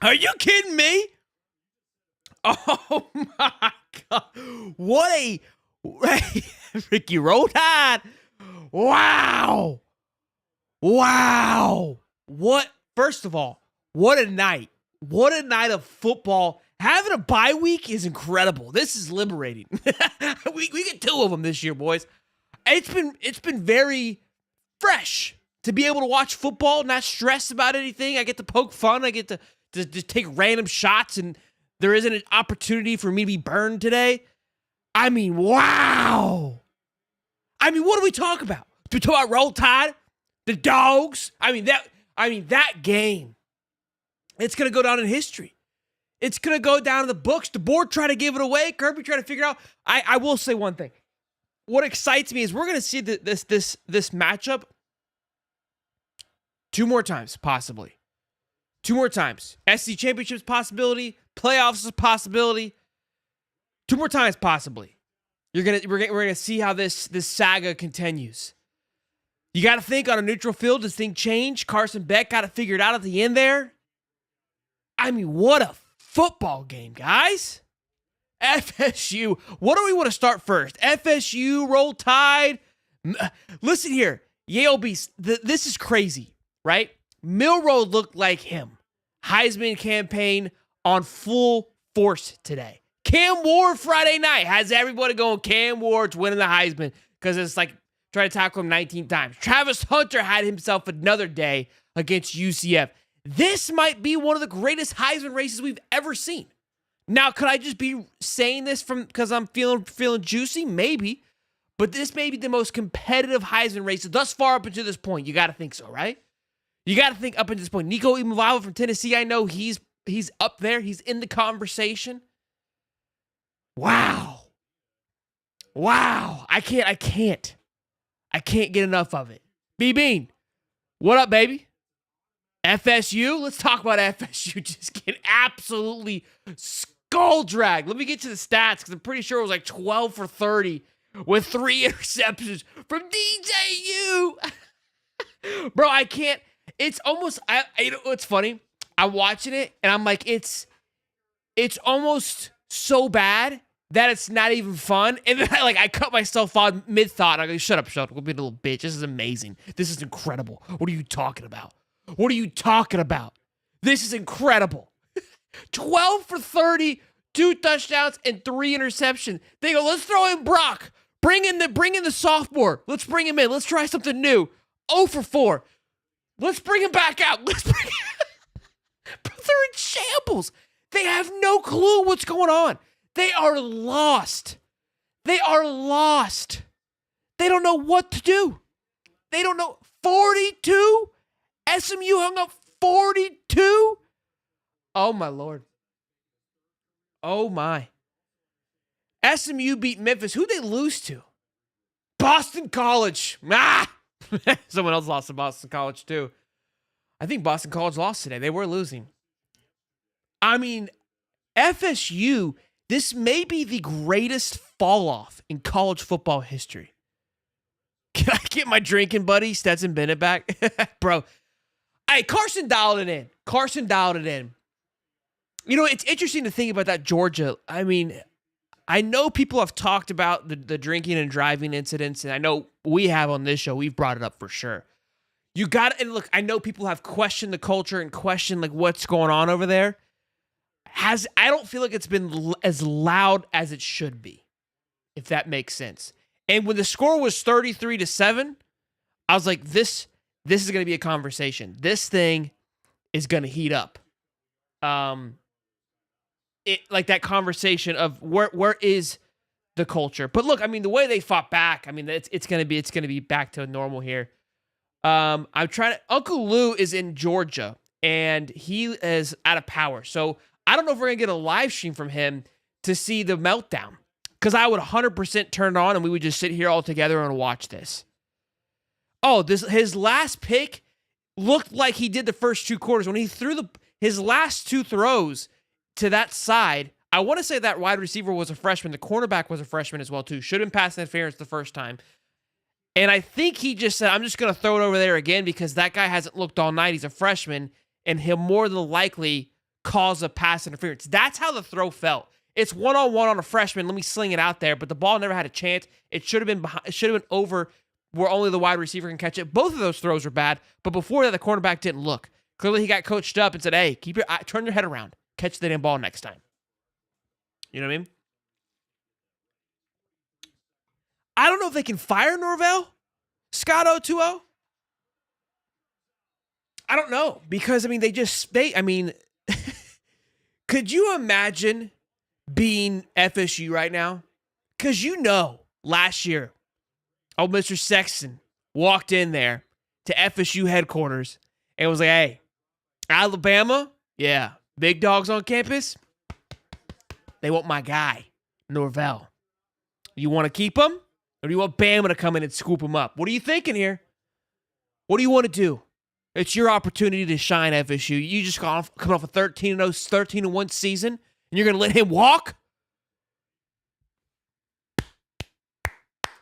Are you kidding me? Oh my God. What a Ricky Roll Tide. Wow. Wow. What, first of all, what a night. What a night of football. Having a bye week is incredible. This is liberating. we get 2 of them this year, boys. It's been very fresh to be able to watch football, not stress about anything. I get to poke fun. I get to just take random shots, and there isn't an opportunity for me to be burned today. I mean, wow. I mean, what do we talk about? Do we talk about Roll Tide? The Dogs? I mean, that game. It's going to go down in history. It's going to go down in the books. The board trying to give it away. Kirby trying to figure out. I will say one thing. What excites me is we're going to see this matchup 2 more times, possibly. 2 more times. SEC Championships possibility. Playoffs is a possibility. 2 more times, possibly. We're gonna see how this saga continues. You got to think on a neutral field. Does things change? Carson Beck got to figure it out at the end there. I mean, what a football game, guys. FSU. What do we want to start first? FSU, Roll Tide. Listen here. Yale Beast. This is crazy, right? Milroe looked like him. Heisman campaign on full force today. Cam Ward Friday night has everybody going, Cam Ward's winning the Heisman because it's like trying to tackle him 19 times. Travis Hunter had himself another day against UCF. This might be one of the greatest Heisman races we've ever seen. Now, could I just be saying this because I'm feeling juicy? Maybe. But this may be the most competitive Heisman race thus far up until this point. You got to think so, right? You got to think up until this point. Nico Imavava from Tennessee, I know he's up there. He's in the conversation. Wow. I can't get enough of it. B-Bean, what up, baby? FSU? Let's talk about FSU just getting absolutely skull dragged. Let me get to the stats because I'm pretty sure it was like 12 for 30 with 3 interceptions from DJU. Bro, I can't. It's almost, you know what's funny? I'm watching it and I'm like, it's almost so bad that it's not even fun. And then I cut myself on mid-thought. I go, shut up. We'll be a little bitch. This is amazing. This is incredible. What are you talking about? This is incredible. 12 for 30, 2 touchdowns, and 3 interceptions. They go, let's throw in Brock. Bring in the sophomore. Let's bring him in. Let's try something new. 0 for 4. Let's bring him back out. Bro, they're in shambles. They have no clue what's going on. They are lost. They don't know what to do. They don't know. 42? SMU hung up 42? Oh, my Lord. Oh, my. SMU beat Memphis. Who'd they lose to? Boston College. Someone else lost to Boston College, too. I think Boston College lost today. They were losing. I mean, FSU, this may be the greatest fall-off in college football history. Can I get my drinking buddy, Stetson Bennett, back? Bro. Hey, Carson dialed it in. You know, it's interesting to think about that Georgia. I mean, I know people have talked about the drinking and driving incidents, and I know we have on this show. We've brought it up for sure. And look, I know people have questioned the culture and questioned like what's going on over there. I don't feel like it's been as loud as it should be, if that makes sense. And when the score was 33-7, I was like, this is going to be a conversation. This thing is going to heat up. Like that conversation of where is the culture? But look, I mean, the way they fought back, I mean, it's going to be back to normal here. Uncle Lou is in Georgia and he is out of power. So I don't know if we're going to get a live stream from him to see the meltdown, because I would 100% turn it on and we would just sit here all together and watch this. Oh, his last pick looked like he did the first 2 quarters when he threw his last 2 throws to that side. I want to say that wide receiver was a freshman. The cornerback was a freshman as well, too. Shouldn't pass interference the first time. And I think he just said, I'm just going to throw it over there again because that guy hasn't looked all night. He's a freshman, and he'll more than likely cause a pass interference. That's how the throw felt. It's one-on-one on a freshman. Let me sling it out there, but the ball never had a chance. It should have been behind, it should have been over where only the wide receiver can catch it. Both of those throws were bad, but before that, the cornerback didn't look. Clearly, he got coached up and said, hey, turn your head around. Catch the damn ball next time. You know what I mean? I don't know if they can fire Norvell, Scott O2O. I don't know, because, I mean, could you imagine being FSU right now? Because last year, old Mr. Sexton walked in there to FSU headquarters and was like, hey, Alabama, yeah, big dogs on campus, they want my guy, Norvell. You want to keep him? Or do you want Bama to come in and scoop him up? What are you thinking here? What do you want to do? It's your opportunity to shine, FSU. You just coming off a 13-1 season, and you're going to let him walk?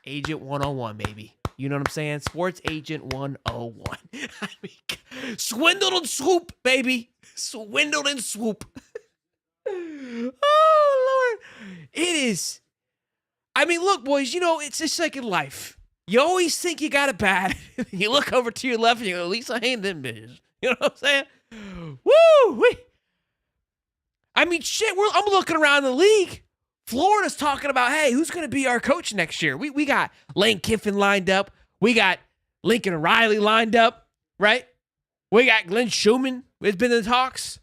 Agent 101, baby. You know what I'm saying? Sports Agent 101. I mean, swindled and swoop, baby. Swindled and swoop. Oh, Lord. It is. I mean, look, boys, it's just like in life. You always think you got it bad. You look over to your left and you go, at least I ain't them bitches. You know what I'm saying? Woo! I mean, shit, I'm looking around the league. Florida's talking about, hey, who's going to be our coach next year? We got Lane Kiffin lined up. We got Lincoln Riley lined up, right? We got Glenn Schumann has been in the talks.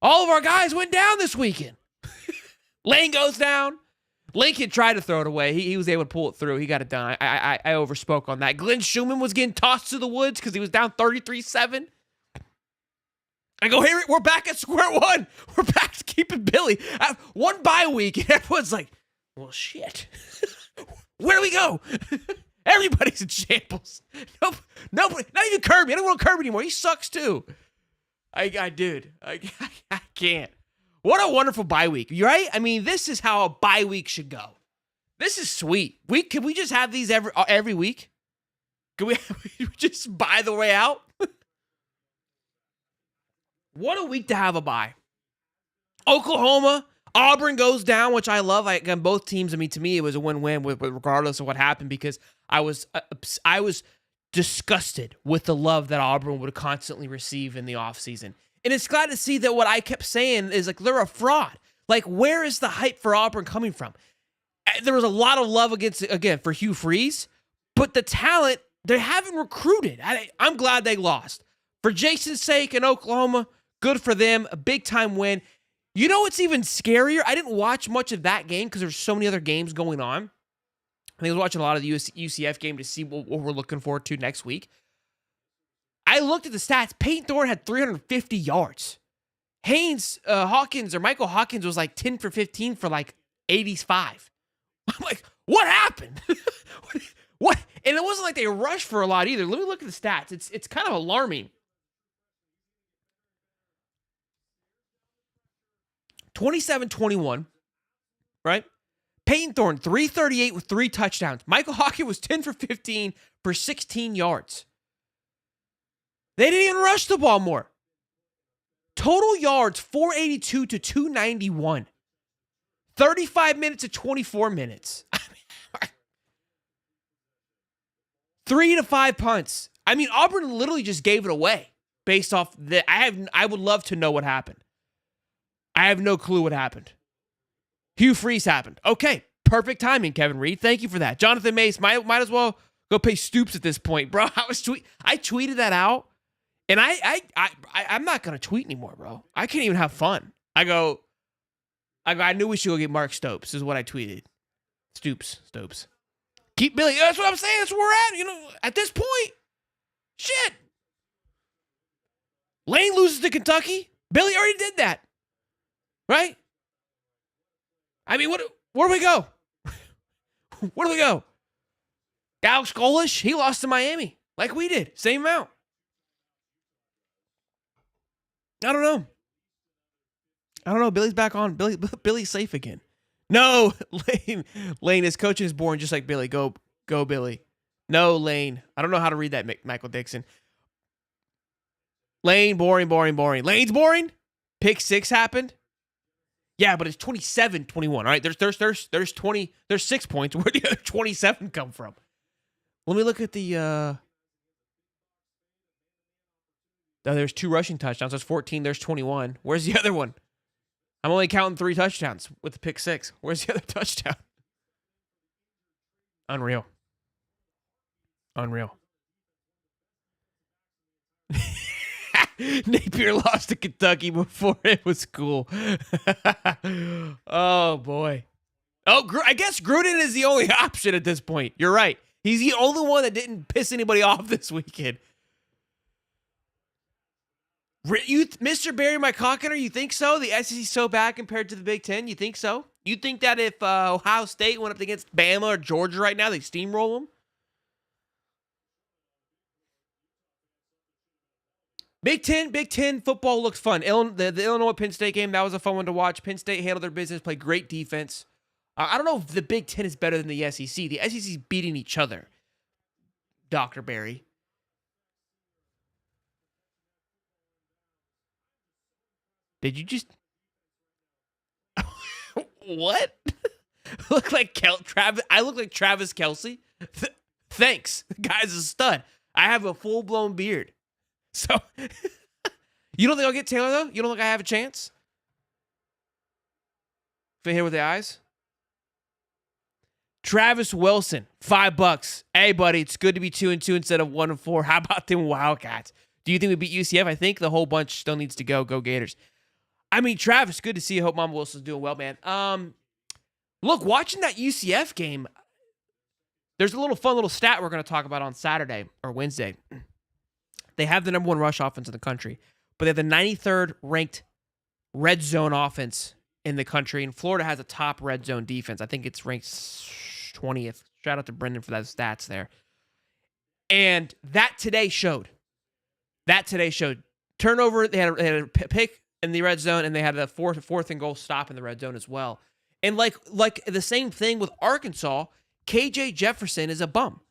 All of our guys went down this weekend. Lane goes down. Lincoln tried to throw it away. He was able to pull it through. He got it done. I overspoke on that. Glenn Schumann was getting tossed to the woods because he was down 33-7. I go, hey, we're back at square one. We're back to keeping Billy. One bye week, and everyone's like, well, shit. Where do we go? Everybody's in shambles. Nobody, not even Kirby. I don't want Kirby anymore. He sucks too. Dude, I can't. What a wonderful bye week, right? I mean, this is how a bye week should go. This is sweet. Can we just have these every week? Can we just buy the way out? What a week to have a bye. Oklahoma, Auburn goes down, which I love. Again, both teams, I mean, to me, it was a win-win regardless of what happened, because I was disgusted with the love that Auburn would constantly receive in the offseason. And it's glad to see that what I kept saying is, like, they're a fraud. Like, where is the hype for Auburn coming from? There was a lot of love for Hugh Freeze, but the talent, they haven't recruited. I'm glad they lost. For Jason's sake in Oklahoma, good for them. A big-time win. You know what's even scarier? I didn't watch much of that game because there's so many other games going on. I think I was watching a lot of the UCF game to see what we're looking forward to next week. I looked at the stats. Peyton Thorne had 350 yards. Michael Hawkins was like 10 for 15 for like 85. I'm like, what happened? What? And it wasn't like they rushed for a lot either. Let me look at the stats. It's kind of alarming. 27-21, right? Peyton Thorne, 338 with 3 touchdowns. Michael Hawkins was 10 for 15 for 16 yards. They didn't even rush the ball more. Total yards, 482 to 291. 35 minutes to 24 minutes. 3 to 5 punts. I mean, Auburn literally just gave it away based off that. I would love to know what happened. I have no clue what happened. Hugh Freeze happened. Okay, perfect timing, Kevin Reed. Thank you for that. Jonathan Mace, might as well go pay Stoops at this point, bro. I tweeted that out, and I'm not gonna tweet anymore, bro. I can't even have fun. I knew we should go get Mark Stoops, is what I tweeted. Stoops. Keep Billy. That's what I'm saying. That's where we're at. At this point, shit. Lane loses to Kentucky. Billy already did that. Right? I mean, where do we go? Where do we go? Alex Golish, he lost to Miami like we did. Same amount. I don't know. Billy's back on. Billy's safe again. No, Lane, his coaching is boring just like Billy. Go, Billy. No, Lane. I don't know how to read that, Michael Dixon. Lane, boring. Lane's boring? Pick six happened. Yeah, but it's 27-21. All right, there's 20, there's 6 points. Where did the other 27 come from? Let me look at the. There's 2 rushing touchdowns. There's 14. There's 21. Where's the other one? I'm only counting 3 touchdowns with the pick six. Where's the other touchdown? Unreal. Napier lost to Kentucky before it was cool. Oh, boy. Oh, I guess Gruden is the only option at this point. You're right. He's the only one that didn't piss anybody off this weekend. Mr. Barry McCockiner, you think so? The SEC is so bad compared to the Big Ten? You think so? You think that if Ohio State went up against Bama or Georgia right now, they steamroll them? Big Ten football looks fun. The Illinois-Penn State game, that was a fun one to watch. Penn State handled their business, played great defense. I don't know if the Big Ten is better than the SEC. The SEC is beating each other, Dr. Barry. Did you just... What? Look like Travis. I look like Travis Kelce. Thanks. The guy's a stud. I have a full-blown beard. So, you don't think I'll get Taylor, though? You don't think I have a chance? If I hit with the eyes? Travis Wilson, $5. Hey, buddy, it's good to be 2-2 instead of 1-4. How about them Wildcats? Do you think we beat UCF? I think the whole bunch still needs to go. Go Gators. I mean, Travis, good to see you. Hope Mama Wilson's doing well, man. Look, watching that UCF game, there's a fun little stat we're going to talk about on Saturday or Wednesday. They have the number 1 rush offense in the country, but they have the 93rd ranked red zone offense in the country, and Florida has a top red zone defense. I think it's ranked 20th. Shout out to Brendan for those stats there. And that today showed. Turnover, they had a pick in the red zone, and they had a fourth and goal stop in the red zone as well. And like the same thing with Arkansas, KJ Jefferson is a bum.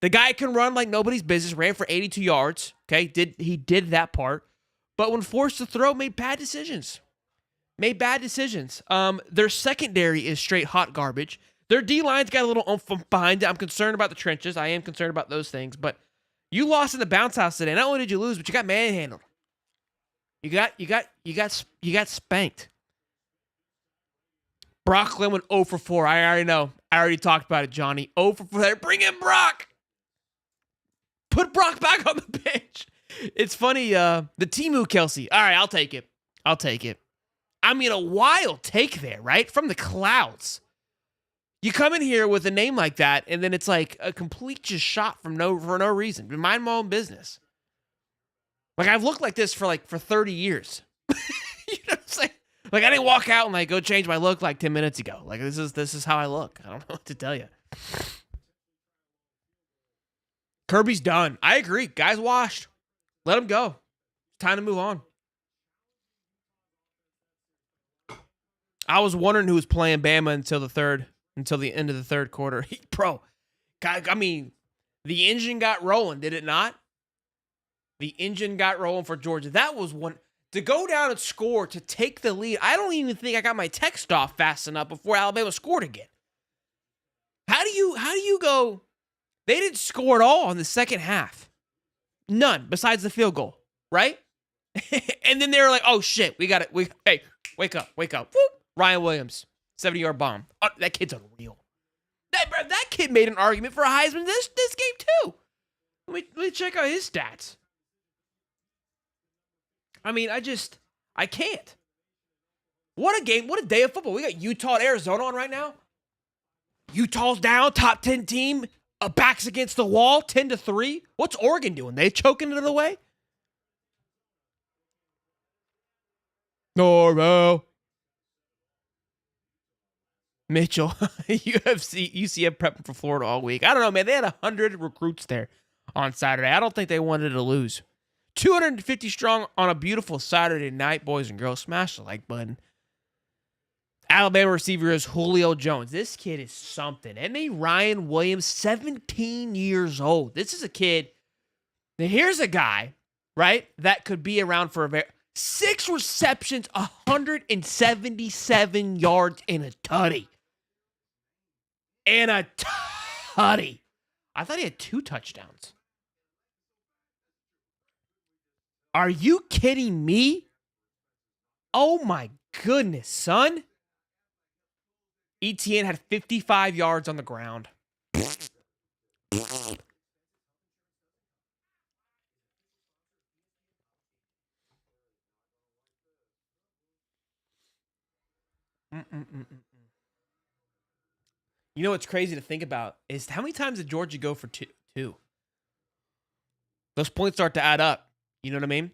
The guy can run like nobody's business, ran for 82 yards, okay? He did that part. But when forced to throw, made bad decisions. Their secondary is straight hot garbage. Their D-line's got a little oomph behind it. I'm concerned about the trenches. I am concerned about those things. But you lost in the bounce house today. Not only did you lose, but you got manhandled. You got spanked. Brock Glenn went 0 for 4. I already know. I already talked about it, Johnny. 0 for 4. Bring in Brock. Put Brock back on the bench. It's funny. The Timu Kelsey. All right, I'll take it. I mean, a wild take there, right? From the clouds. You come in here with a name like that, and then it's like a complete just shot for no reason. Mind my own business. Like, I've looked like this for 30 years. You know what I'm saying? Like, I didn't walk out and go change my look 10 minutes ago. Like, this is how I look. I don't know what to tell you. Kirby's done. I agree. Guy's washed. Let him go. Time to move on. I was wondering who was playing Bama until the end of the third quarter. Bro, I mean, the engine got rolling, did it not? The engine got rolling for Georgia. That was one to go down and score to take the lead. I don't even think I got my text off fast enough before Alabama scored again. How do you go? They didn't score at all in the second half. None besides the field goal, right? And then they were like, "Oh shit, we got it. Hey, wake up. Whoop. Ryan Williams, 70-yard bomb. Oh, that kid's unreal. That kid made an argument for a Heisman this game too. Let me check out his stats. I mean, I can't. What a game. What a day of football. We got Utah and Arizona on right now. Utah's down, top 10 team. Backs against the wall, 10-3. What's Oregon doing? They choking it away? Norvell. Mitchell. UCF prepping for Florida all week. I don't know, man. They had 100 recruits there on Saturday. I don't think they wanted to lose. 250 strong on a beautiful Saturday night, boys and girls. Smash the like button. Alabama receiver is Julio Jones. This kid is something. And then Ryan Williams, 17 years old. This is a kid. Now here's a guy, right, that could be around for a very 6 receptions, 177 yards, and a tutty. And a tutty. I thought he had 2 touchdowns. Are you kidding me? Oh my goodness, son. ETN had 55 yards on the ground. You know what's crazy to think about is how many times did Georgia go for two? Those points start to add up. You know what I mean?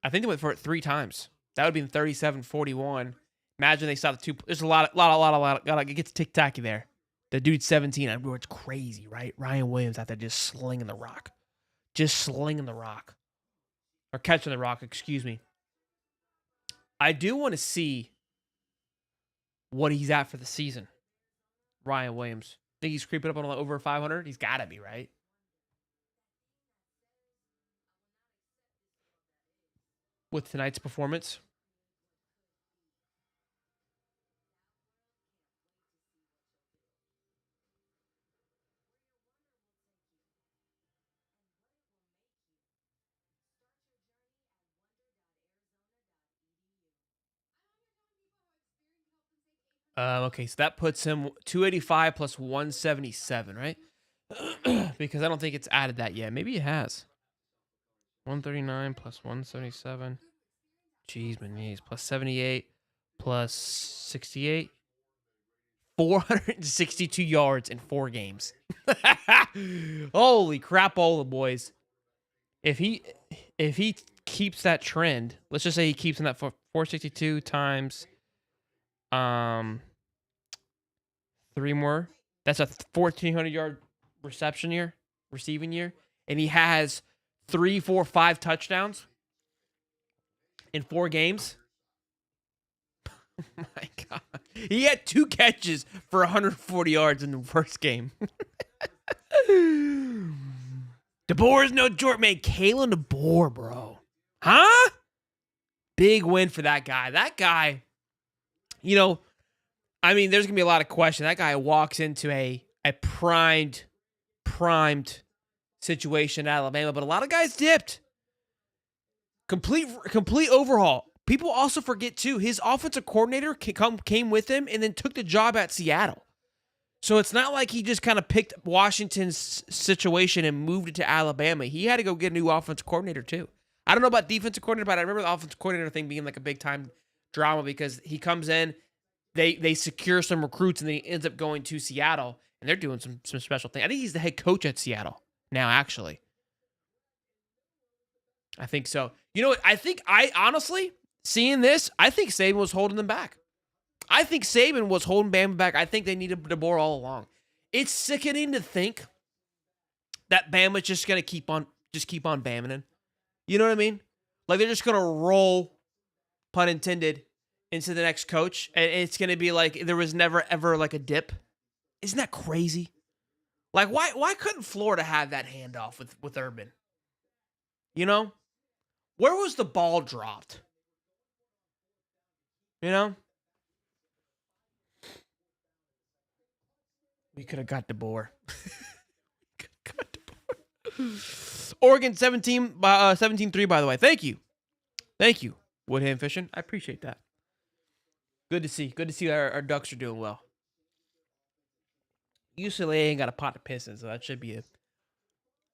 I think they went for it 3 times. That would be in 37-41. Imagine they saw the 2. There's a lot. It gets tick-tacky there. The dude's 17. I know it's crazy, right? Ryan Williams out there just slinging the rock. Or catching the rock, excuse me. I do want to see what he's at for the season. Ryan Williams. Think he's creeping up on over 500? He's got to be, right? With tonight's performance. Okay, so that puts him 285 plus 177, right? Because I don't think it's added that yet. Maybe it has. 139 plus 177. Jeez, my knees. Plus 78 plus 68. 462 yards in 4 games. Holy crap, all the boys. If he keeps that trend, let's just say he keeps in that 462 times 3 more. That's a 1,400 yard receiving year, and he has 3, 4, 5 touchdowns in 4 games. Oh my God. He had 2 catches for 140 yards in the first game. DeBoer is no Jordan, man. Kalen DeBoer, bro. Huh? Big win for that guy. That guy, you know, I mean, there's going to be a lot of questions. That guy walks into a primed situation at Alabama, but a lot of guys dipped. Complete overhaul. People also forget, too, his offensive coordinator came with him and then took the job at Seattle. So it's not like he just kind of picked Washington's situation and moved it to Alabama. He had to go get a new offensive coordinator, too. I don't know about defensive coordinator, but I remember the offensive coordinator thing being like a big-time drama because he comes in, they secure some recruits, and then he ends up going to Seattle, and they're doing some special thing. I think he's the head coach at Seattle now, actually. I think so. You know what? Honestly, seeing this, I think Saban was holding them back. I think Saban was holding Bama back. I think they needed DeBoer all along. It's sickening to think that Bama's just going to keep on Bamaing. You know what I mean? Like they're just going to roll, pun intended, into the next coach. And it's going to be like there was never, ever like a dip. Isn't that crazy? Like, why couldn't Florida have that handoff with Urban? You know? Where was the ball dropped? You know? We could have got DeBoer. Oregon 17-3, by the way. Thank you. Woodham Fishing. I appreciate that. Good to see our Ducks are doing well. UCLA ain't got a pot to piss in, so that should be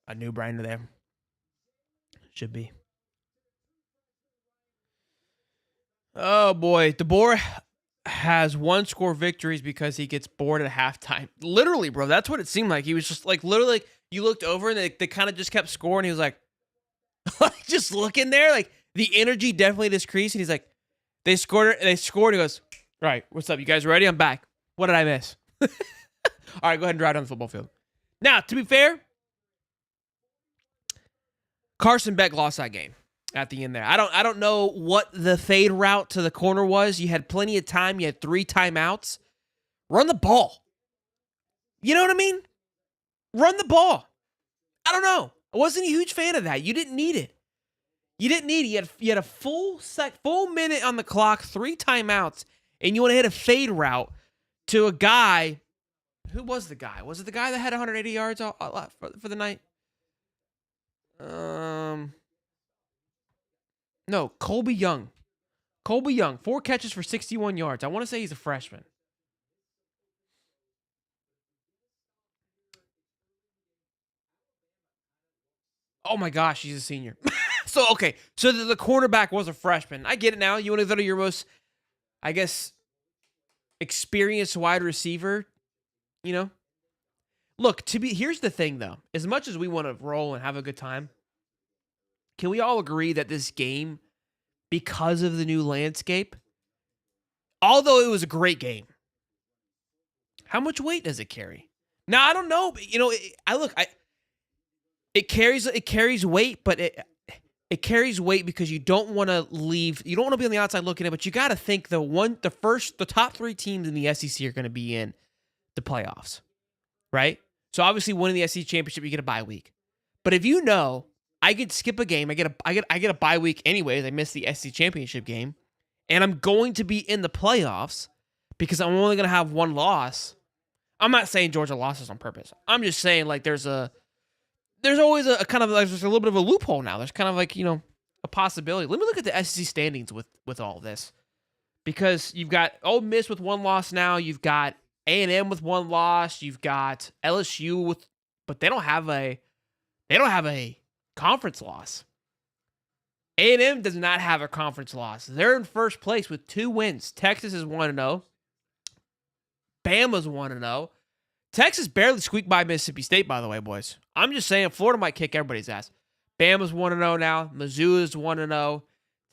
a new brainer there. Should be. Oh, boy. DeBoer has 1-score victories because he gets bored at halftime. Literally, bro. That's what it seemed like. He was just like, literally, like, you looked over and they kind of just kept scoring. He was like, just looking there. Like, the energy definitely decreased. And he's like, they scored. He goes, all right, what's up? You guys ready? I'm back. What did I miss? All right, go ahead and drive down the football field. Now, to be fair, Carson Beck lost that game at the end there. I don't know what the fade route to the corner was. You had plenty of time. You had 3 timeouts. Run the ball. You know what I mean? Run the ball. I don't know. I wasn't a huge fan of that. You didn't need it. You didn't need it. You had a full minute on the clock, 3 timeouts, and you want to hit a fade route to a guy. Who was the guy? Was it the guy that had 180 yards for the night? No, Colby Young. Colby Young, 4 catches for 61 yards. I want to say he's a freshman. Oh my gosh, he's a senior. So the cornerback was a freshman. I get it now. You want to go to your most, I guess, experienced wide receiver, you know? Look, here's the thing, though. As much as we want to roll and have a good time, can we all agree that this game, because of the new landscape, although it was a great game, how much weight does it carry? Now, I don't know, but, it carries weight, but it carries weight because you don't want to be on the outside looking at it, but you got to think the top 3 teams in the SEC are going to be in the playoffs, right? So obviously winning the SEC championship, you get a bye week. But if I could skip a game, I get a bye week anyways. I missed the SEC championship game, and I'm going to be in the playoffs because I'm only going to have 1 loss. I'm not saying Georgia lost this on purpose. I'm just saying like there's always a kind of like there's a little bit of a loophole now. There's kind of like, a possibility. Let me look at the SEC standings with all this. Because you've got Ole Miss with 1 loss now, you've got A&M with 1 loss, you've got LSU but they don't have a conference loss. A&M does not have a conference loss. They're in first place with 2 wins. Texas is 1-0. Bama's 1-0. Texas barely squeaked by Mississippi State, by the way, boys. I'm just saying, Florida might kick everybody's ass. Bama's 1-0 now. Mizzou is 1-0.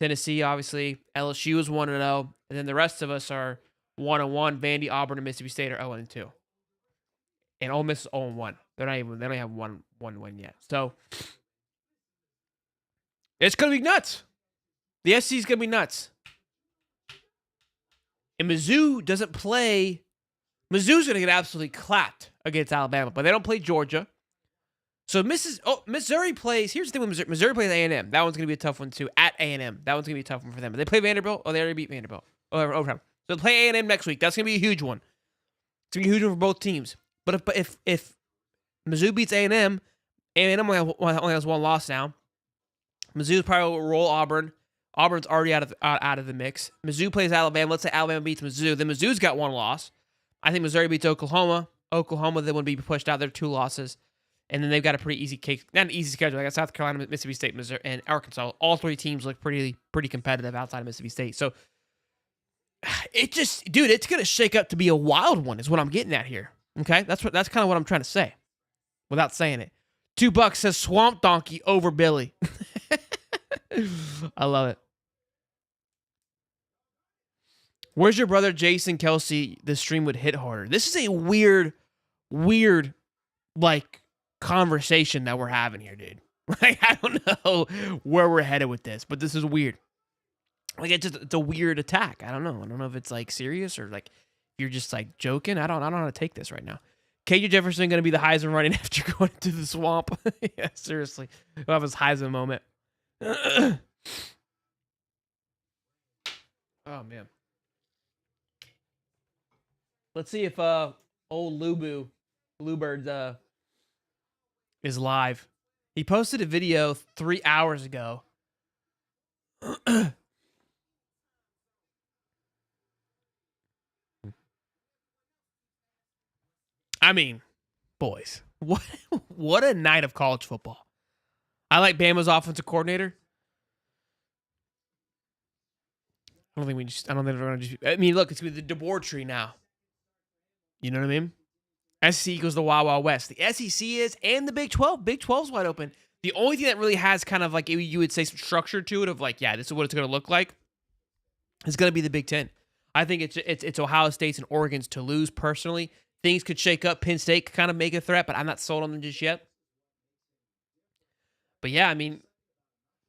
Tennessee, obviously. LSU is 1-0. And then the rest of us are 1-1. Vandy, Auburn, and Mississippi State are 0-2. And Ole Miss is 0-1. They don't have one win yet. So it's gonna be nuts. The SEC is gonna be nuts. And Mizzou doesn't play. Mizzou's going to get absolutely clapped against Alabama, but they don't play Georgia. So Missouri plays. Here's the thing with Missouri plays A&M. That one's going to be a tough one too. At A&M, that one's going to be a tough one for them. But they play Vanderbilt. Oh, they already beat Vanderbilt. Overtime. So they play A&M next week. That's going to be a huge one. It's going to be a huge one for both teams. But if Mizzou beats A&M only has 1 loss now. Mizzou's probably will roll Auburn. Auburn's already out of the mix. Mizzou plays Alabama. Let's say Alabama beats Mizzou. Then Mizzou's got 1 loss. I think Missouri beats Oklahoma. Oklahoma, they wouldn't be pushed out. They're 2 losses. And then they've got a pretty easy not an easy schedule. They got South Carolina, Mississippi State, Missouri, and Arkansas. All 3 teams look pretty competitive outside of Mississippi State. So it's going to shake up to be a wild one is what I'm getting at here. Okay? That's kind of what I'm trying to say without saying it. $2 says Swamp Donkey over Billy. I love it. Where's your brother Jason Kelsey? The stream would hit harder. This is a weird, like, conversation that we're having here, dude. Like, I don't know where we're headed with this, but this is weird. Like, it's a weird attack. I don't know if it's, like, serious or, like, you're just, like, joking. I don't know how to take this right now. KJ Jefferson going to be the Heisman running after going into the swamp. Yeah, seriously. He'll have his Heisman moment. Oh, man. Let's see if old Bluebird is live. He posted a video 3 hours ago. I mean, boys, what a night of college football. I like Bama's offensive coordinator. I don't think we're going to just. I mean, look, it's going to be the debauchery now. You know what I mean? SEC equals the Wild Wild West. The SEC is, and the Big 12. Big 12's wide open. The only thing that really has kind of like, you would say, some structure to it of like, yeah, this is what it's going to look like, is going to be the Big 10. I think it's Ohio State's and Oregon's to lose, personally. Things could shake up. Penn State could kind of make a threat, but I'm not sold on them just yet. But yeah, I mean,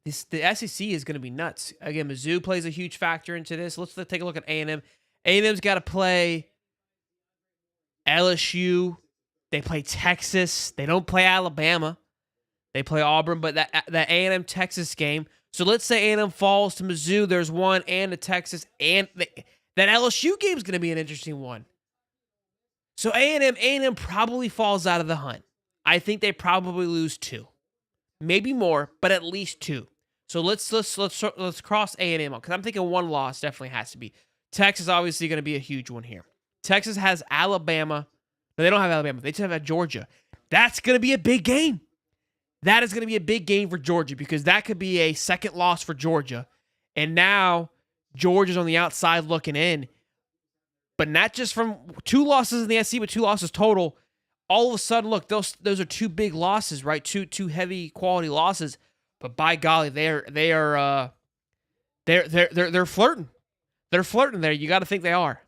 the SEC is going to be nuts. Again, Mizzou plays a huge factor into this. Let's take a look at A&M. A&M's got to play LSU. They play Texas. They don't play Alabama. They play Auburn, but that A&M Texas game. So let's say A&M falls to Mizzou. There's one, and to Texas, and that LSU game is going to be an interesting one. So A&M probably falls out of the hunt. I think they probably lose 2, maybe more, but at least 2. So let's cross A&M because I'm thinking one loss definitely has to be. Texas obviously going to be a huge one here. Texas has Alabama. No, they don't have Alabama. They just have Georgia. That's going to be a big game. That is going to be a big game for Georgia because that could be a second loss for Georgia. And now Georgia's on the outside looking in. But not just from 2 losses in the SEC, but 2 losses total. All of a sudden, look, those are 2 big losses, right? Two heavy quality losses. But by golly, they're flirting. They're flirting there. You got to think they are.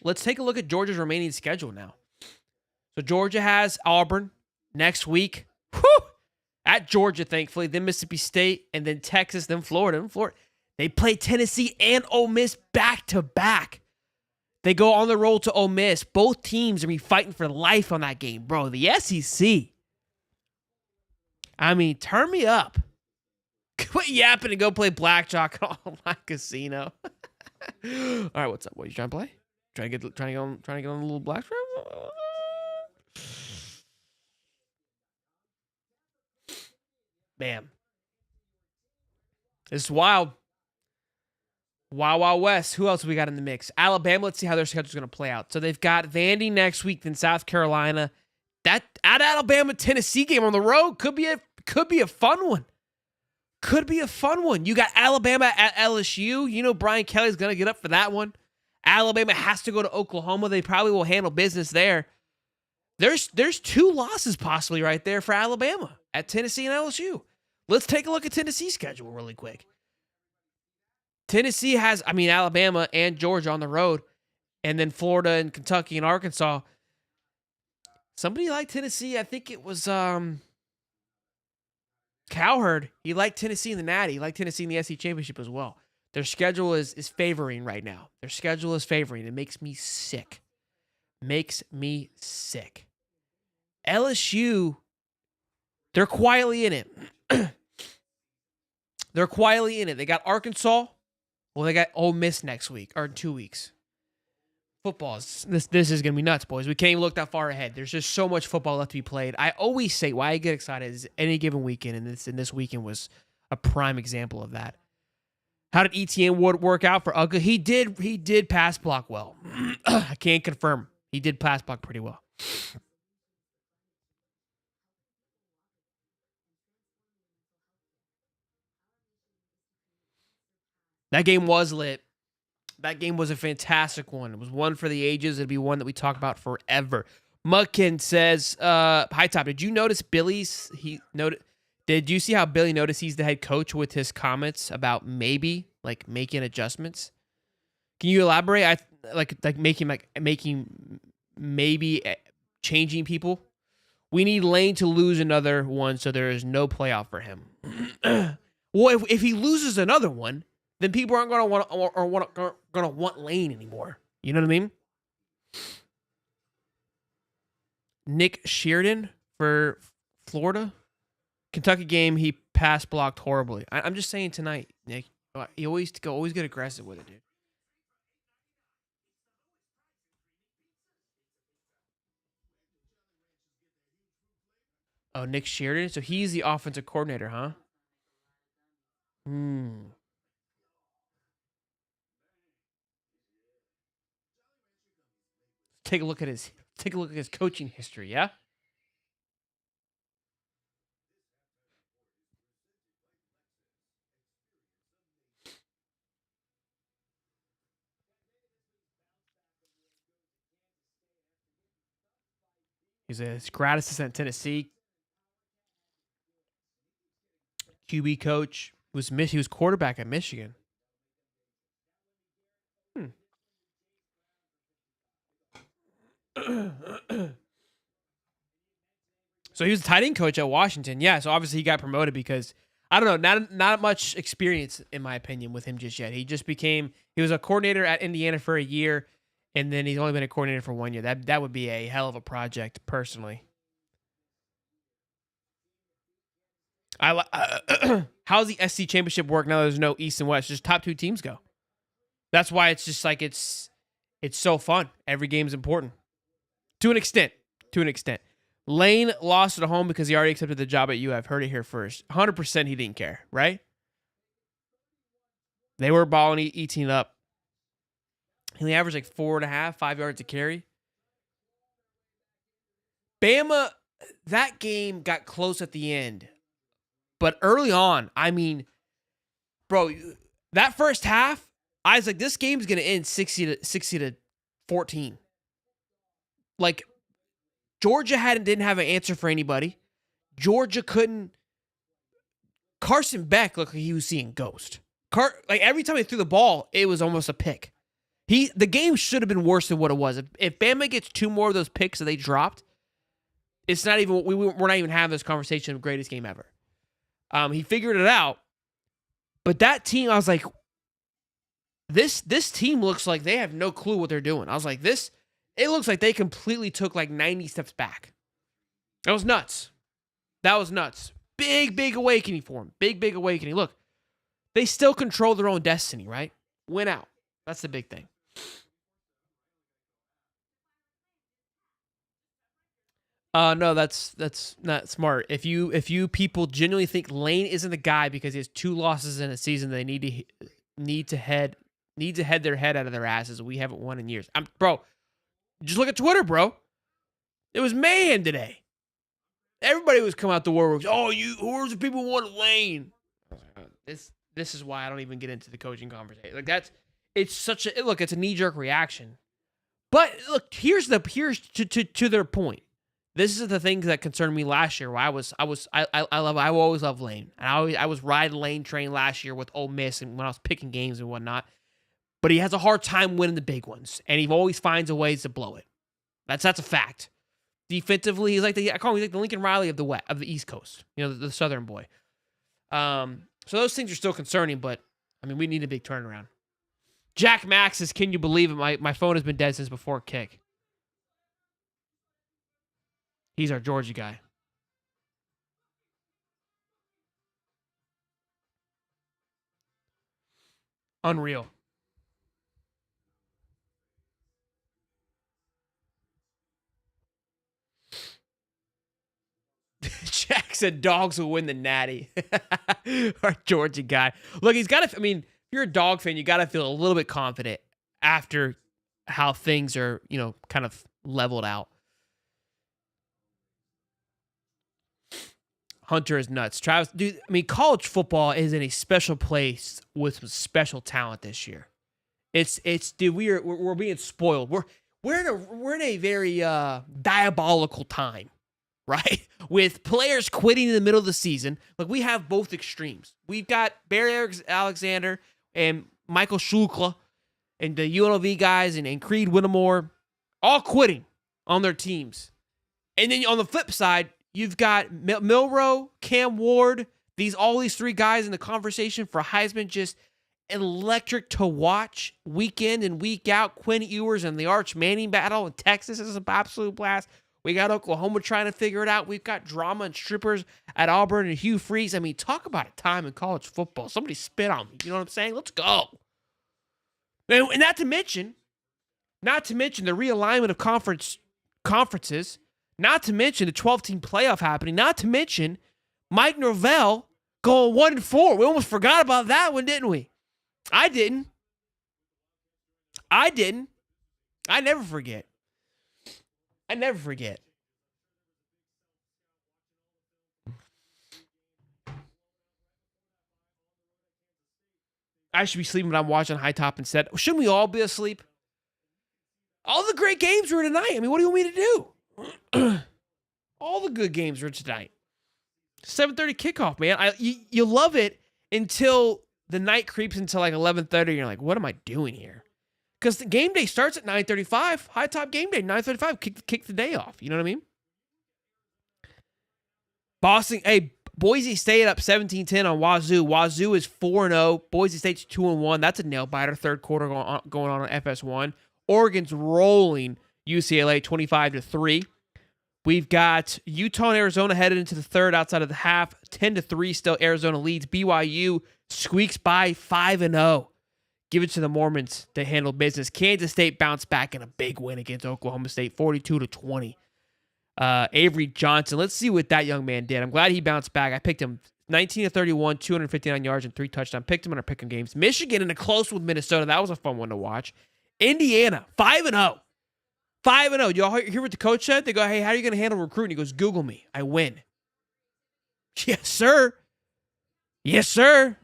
Let's take a look at Georgia's remaining schedule now. So Georgia has Auburn next week. Whew! At Georgia, thankfully. Then Mississippi State, and then Texas, then Florida. They play Tennessee and Ole Miss back-to-back. They go on the road to Ole Miss. Both teams are going to be fighting for life on that game. Bro, the SEC. I mean, turn me up. Quit yapping and go play blackjack online casino. All right, what's up? What are you trying to play? Trying to get on a little blackjack? Man. This is wild. Wild West. Who else we got in the mix? Alabama. Let's see how their schedule's going to play out. So they've got Vandy next week, then South Carolina. That at Alabama Tennessee game on the road could be a fun one. Could be a fun one. You got Alabama at LSU. You know Brian Kelly's going to get up for that one. Alabama has to go to Oklahoma. They probably will handle business there. There's 2 losses possibly right there for Alabama at Tennessee and LSU. Let's take a look at Tennessee's schedule really quick. Tennessee has, Alabama and Georgia on the road, and then Florida and Kentucky and Arkansas. Somebody liked Tennessee. I think it was Cowherd. He liked Tennessee in the Natty. He liked Tennessee in the SEC Championship as well. Their schedule is favoring right now. Their schedule is favoring. It makes me sick. LSU, they're quietly in it. They're quietly in it. They got Arkansas. Well, they got Ole Miss next week, or in 2 weeks. Football, this is going to be nuts, boys. We can't even look that far ahead. There's just so much football left to be played. I always say why I get excited is any given weekend, and this weekend was a prime example of that. How did ETN work out for UGA? He did pass block well. I can't confirm. He did pass block pretty well. That game was lit. That game was a fantastic one. It was one for the ages. It'd be one that we talk about forever. Mudkin says, hi, Top. Did you notice did you see how Billy noticed he's the head coach with his comments about maybe, making adjustments? Can you elaborate? Making maybe changing people? We need Lane to lose another one so there is no playoff for him. Well, if he loses another one, then people aren't going to want Lane anymore. You know what I mean? Nick Sheridan for Florida. Kentucky game, he pass blocked horribly. I'm just saying tonight, Nick, you always get aggressive with it, dude. Oh, Nick Sheridan? So he's the offensive coordinator, huh? Take a look at his coaching history, yeah? He's a grad assistant at Tennessee. QB coach. He was quarterback at Michigan. So he was a tight end coach at Washington. Yeah, so obviously he got promoted because I don't know, not much experience in my opinion with him just yet. He was a coordinator at Indiana for a year, and then he's only been a coordinator for 1 year. That would be a hell of a project, personally. How's the SC championship work now? There's no East and West. Just top 2 teams go. That's why it's just like it's so fun. Every game's important to an extent. Lane lost at home because he already accepted the job at UGA. I've heard it here first. 100% he didn't care, right? They were balling, eating it up. He averaged like 4.5, 5 yards a carry. Bama, that game got close at the end. But early on, I mean, bro, that first half, I was like, this game's going to end 60 to 14. Like, Georgia didn't have an answer for anybody. Georgia couldn't. Carson Beck looked like he was seeing ghost. Like every time he threw the ball, it was almost a pick. The game should have been worse than what it was. If Bama gets 2 more of those picks that they dropped, it's not even we're not even having this conversation of greatest game ever. He figured it out, but that team, I was like, this team looks like they have no clue what they're doing. I was like, it looks like they completely took like 90 steps back. That was nuts. Big awakening for him. Big awakening. Look, they still control their own destiny, right? Win out. That's the big thing. No, that's not smart. If you people genuinely think Lane isn't the guy because he has 2 losses in a season, they need to head their head out of their asses. We haven't won in years. Bro, just look at Twitter, bro. It was mayhem today. Everybody was coming out the war. Oh, who are the people who want Lane? This is why I don't even get into the coaching conversation. Like it's a knee-jerk reaction. But look, here's to their point. This is the things that concerned me last year. Where I always love Lane, and I was riding Lane train last year with Ole Miss, and when I was picking games and whatnot. But he has a hard time winning the big ones, and he always finds a ways to blow it. That's a fact. Defensively, he's like I call him like the Lincoln Riley of the East Coast. You know, the Southern boy. So those things are still concerning, but I mean, we need a big turnaround. Jack Max says, "Can you believe it? My phone has been dead since before kick." He's our Georgia guy. Unreal. Jack said dogs will win the Natty. Our Georgia guy. Look, he's got to, I mean, if you're a dog fan, you got to feel a little bit confident after how things are, kind of leveled out. Hunter is nuts. Travis, dude, I mean, college football is in a special place with some special talent this year. It's dude, we're being spoiled. We're in a very diabolical time, right? With players quitting in the middle of the season. Like, we have both extremes. We've got Barry Alexander and Michael Shukla and the UNLV guys and Creed Whittemore all quitting on their teams. And then on the flip side, you've got Milroe, Cam Ward, all these 3 guys in the conversation for Heisman, just electric to watch week in and week out. Quinn Ewers and the Arch Manning battle in Texas is an absolute blast. We got Oklahoma trying to figure it out. We've got drama and strippers at Auburn and Hugh Freeze. I mean, talk about a time in college football. Somebody spit on me. You know what I'm saying? Let's go. And not to mention the realignment of conferences. Not to mention the 12-team playoff happening. Not to mention Mike Norvell going 1-4. We almost forgot about that one, didn't we? I didn't. I never forget. I should be sleeping, but I'm watching High Top instead. Shouldn't we all be asleep? All the great games were tonight. I mean, what do you want me to do? All the good games were tonight. 7:30 kickoff, man. You love it until the night creeps into like 11:30. And you're like, what am I doing here? Because the game day starts at 9:35. High Top game day, 9:35. Kick the day off. You know what I mean? Boston, Boise State up 17-10 on Wazoo. Wazoo is 4-0. Boise State's 2-1. That's a nail biter. Third quarter going on FS1. Oregon's rolling UCLA 25-3. We've got Utah and Arizona headed into the third outside of the half. 10-3 still Arizona leads. BYU squeaks by 5-0. Give it to the Mormons to handle business. Kansas State bounced back in a big win against Oklahoma State, 42-20. Avery Johnson, let's see what that young man did. I'm glad he bounced back. I picked him 19-31, 259 yards and 3 touchdowns. Picked him in our pick-em games. Michigan in a close with Minnesota. That was a fun one to watch. Indiana, 5-0. 5-0. Y'all hear what the coach said? They go, hey, how are you going to handle recruiting? He goes, Google me. I win. Yes, sir. Yes, sir.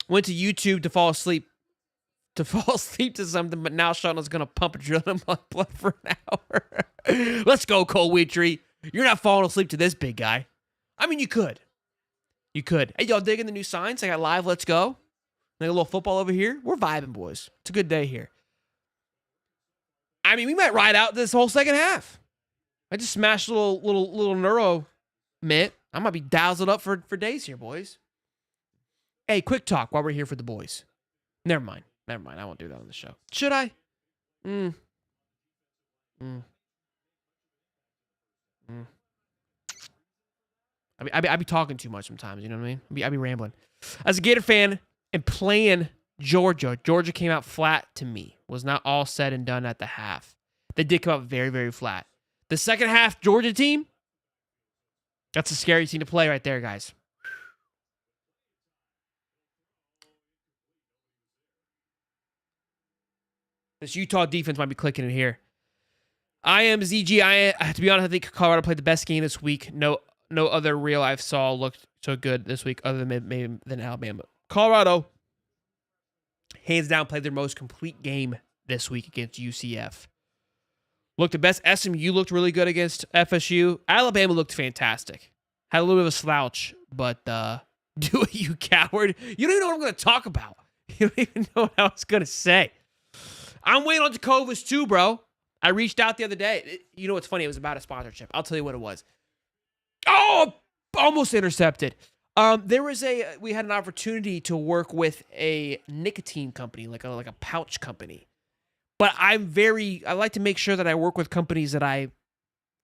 Went to YouTube to fall asleep to something, but now Sean is going to pump adrenaline blood for an hour. Let's go, Cole Wheatree. You're not falling asleep to this big guy. I mean, you could. You could. Hey, y'all digging the new signs? I got live, let's go. Like a little football over here. We're vibing, boys. It's a good day here. I mean, we might ride out this whole second half. I just smashed a little neuro mitt. I might be dazzled up for days here, boys. Hey, quick talk while we're here for the boys. Never mind. I won't do that on the show. Should I? I be talking too much sometimes, you know what I mean? I be rambling. As a Gator fan and playing Georgia came out flat to me. Was not all said and done at the half. They did come out very, very flat. The second half Georgia team, that's a scary team to play right there, guys. This Utah defense might be clicking in here. I am ZG. To be honest, I think Colorado played the best game this week. No other real I saw looked so good this week other than Alabama. Colorado, hands down, played their most complete game this week against UCF. Looked the best. SMU looked really good against FSU. Alabama looked fantastic. Had a little bit of a slouch, but do it, you coward. You don't even know what I'm going to talk about. You don't even know what I was going to say. I'm waiting on Jacobus too, bro. I reached out the other day. You know what's funny? It was about a sponsorship. I'll tell you what it was. Oh, almost intercepted. We had an opportunity to work with a nicotine company, like a pouch company. But I like to make sure that I work with companies that I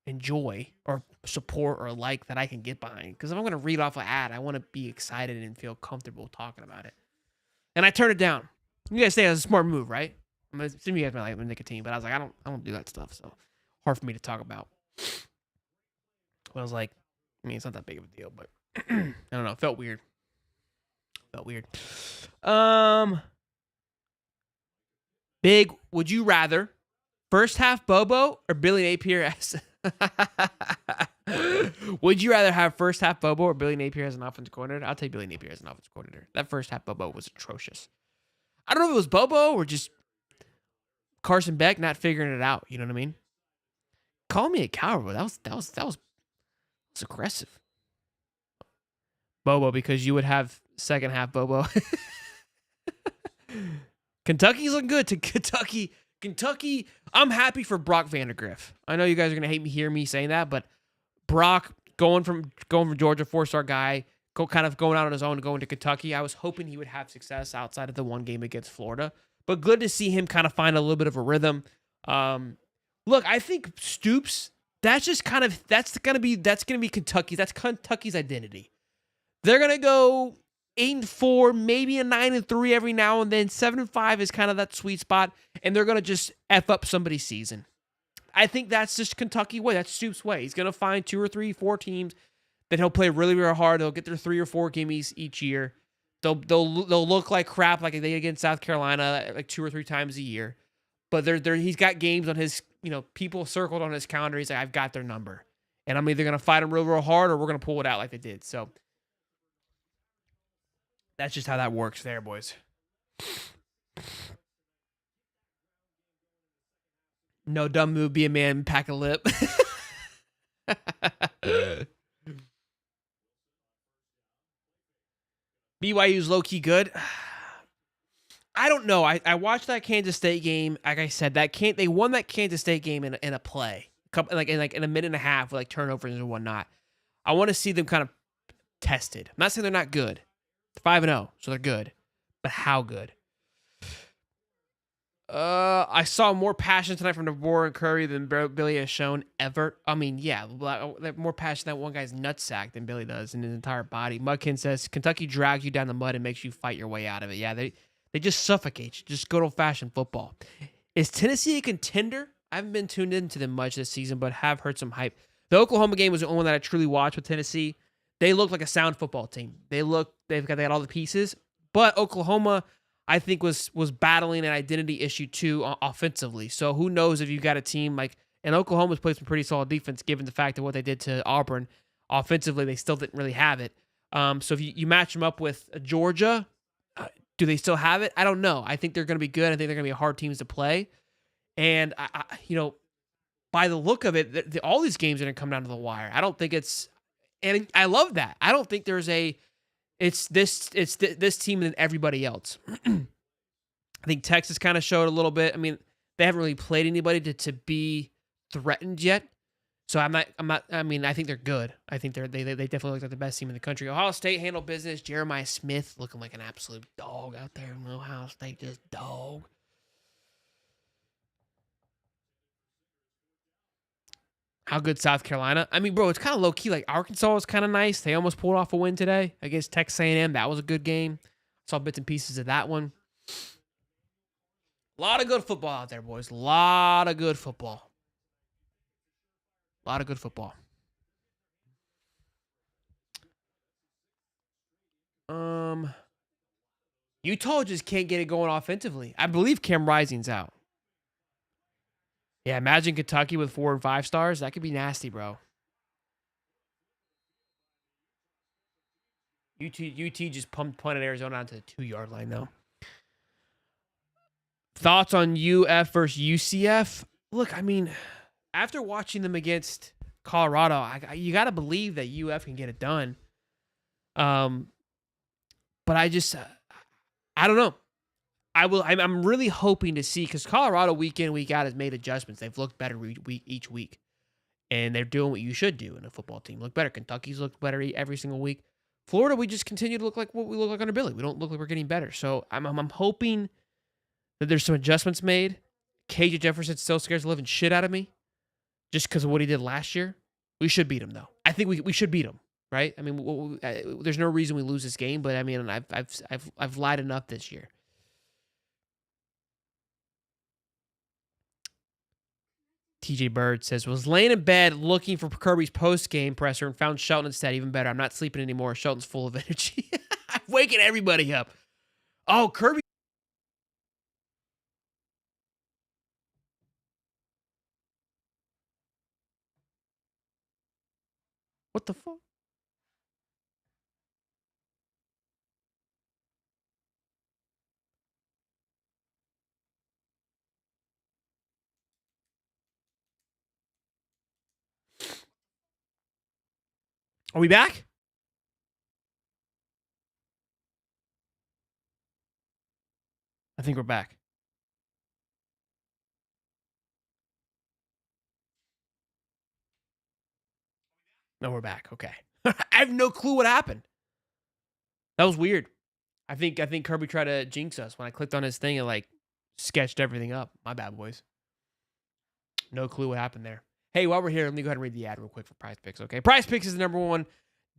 enjoy or support or like that I can get behind. Because if I'm going to read off an ad, I want to be excited and feel comfortable talking about it. And I turned it down. You guys say it was a smart move, right? I mean, some of you guys might like nicotine, but I was like, I don't do that stuff, so hard for me to talk about. But I was like, I mean, it's not that big of a deal, but I don't know. It felt weird. Big, would you rather first half Bobo or Billy Napier as would you rather have first half Bobo or Billy Napier as an offensive coordinator? I'll take Billy Napier as an offensive coordinator. That first half Bobo was atrocious. I don't know if it was Bobo or just Carson Beck not figuring it out. You know what I mean? Call me a coward, but that was aggressive. Bobo, because you would have second half Bobo. Kentucky's looking good to Kentucky. I'm happy for Brock Vandagriff. I know you guys are gonna hear me saying that, but Brock going from Georgia, 4-star guy, kind of going out on his own, going to Kentucky. I was hoping he would have success outside of the one game against Florida, but good to see him kind of find a little bit of a rhythm. Look, I think Stoops. That's gonna be Kentucky. That's Kentucky's identity. They're gonna go 8-4, maybe a 9-3 every now and then. 7-5 is kind of that sweet spot, and they're gonna just F up somebody's season. I think that's just Kentucky way. That's Stoops' way. He's gonna find 2 or 3, 4 teams that he'll play really, really hard. They'll get their 3 or 4 gimmies each year. They'll look like crap, like they did against South Carolina, like 2 or 3 times a year. But he's got games on his, people circled on his calendar. He's like, I've got their number, and I'm either gonna fight them real, real hard, or we're gonna pull it out like they did. So that's just how that works there, boys. No dumb move, be a man, pack a lip. BYU's low-key good. I don't know. I watched that Kansas State game. Like I said, they won that Kansas State game in a play, in a minute and a half with turnovers and whatnot. I want to see them kind of tested. I'm not saying they're not good. They're 5-0, so they're good. But how good? I saw more passion tonight from DeBoer and Curry than Billy has shown ever. I mean, yeah, more passion that one guy's nutsack than Billy does in his entire body. Mudkin says Kentucky drags you down the mud and makes you fight your way out of it. Yeah, they just suffocate you. Just good old fashioned football. Is Tennessee a contender? I haven't been tuned into them much this season, but have heard some hype. The Oklahoma game was the only one that I truly watched with Tennessee. They look like a sound football team. They got all the pieces, but Oklahoma, I think, was battling an identity issue too offensively. So who knows if you got a team like, and Oklahoma's played some pretty solid defense given the fact of what they did to Auburn. Offensively, they still didn't really have it. So if you match them up with Georgia, do they still have it? I don't know. I think they're going to be good. I think they're going to be hard teams to play. And by the look of it, all these games are going to come down to the wire. I don't think it's, and I love that. I don't think there's it's this team and everybody else. I think Texas kind of showed a little bit. I mean, they haven't really played anybody to be threatened yet. So I mean, I think they're good. I think they definitely look like the best team in the country. Ohio State handled business. Jeremiah Smith looking like an absolute dog out there in Ohio State, just dog. How good South Carolina? I mean, bro, it's kind of low key. Like Arkansas was kind of nice. They almost pulled off a win today against Texas A&M. That was a good game. Saw bits and pieces of that one. A lot of good football out there, boys. A lot of good football. A lot of good football. Utah just can't get it going offensively. I believe Cam Rising's out. Yeah, imagine Kentucky with 4 and 5 stars. That could be nasty, bro. UT just punted Arizona onto the 2-yard line, though. Thoughts on UF versus UCF? Look, I mean, after watching them against Colorado, you got to believe that UF can get it done. But I just, I don't know. I'm really hoping to see, because Colorado week in, week out has made adjustments. They've looked better each week. And they're doing what you should do in a football team. Look better. Kentucky's looked better every single week. Florida, we just continue to look like what we look like under Billy. We don't look like we're getting better. So I'm hoping that there's some adjustments made. KJ Jefferson still scares the living shit out of me just because of what he did last year. We should beat him, though. I think we should beat him, right? I mean, there's no reason we lose this game, but I mean, I've lied enough this year. TJ Bird says, was laying in bed looking for Kirby's post-game presser and found Shelton instead. Even better. I'm not sleeping anymore. Shelton's full of energy. I'm waking everybody up. Oh, Kirby. What the fuck? Are we back? I think we're back. No, we're back. Okay. I have no clue what happened. That was weird. I think Kirby tried to jinx us. When I clicked on his thing, it like sketched everything up. My bad, boys. No clue what happened there. Hey, while we're here, let me go ahead and read the ad real quick for Prize Picks, okay? Prize Picks is the #1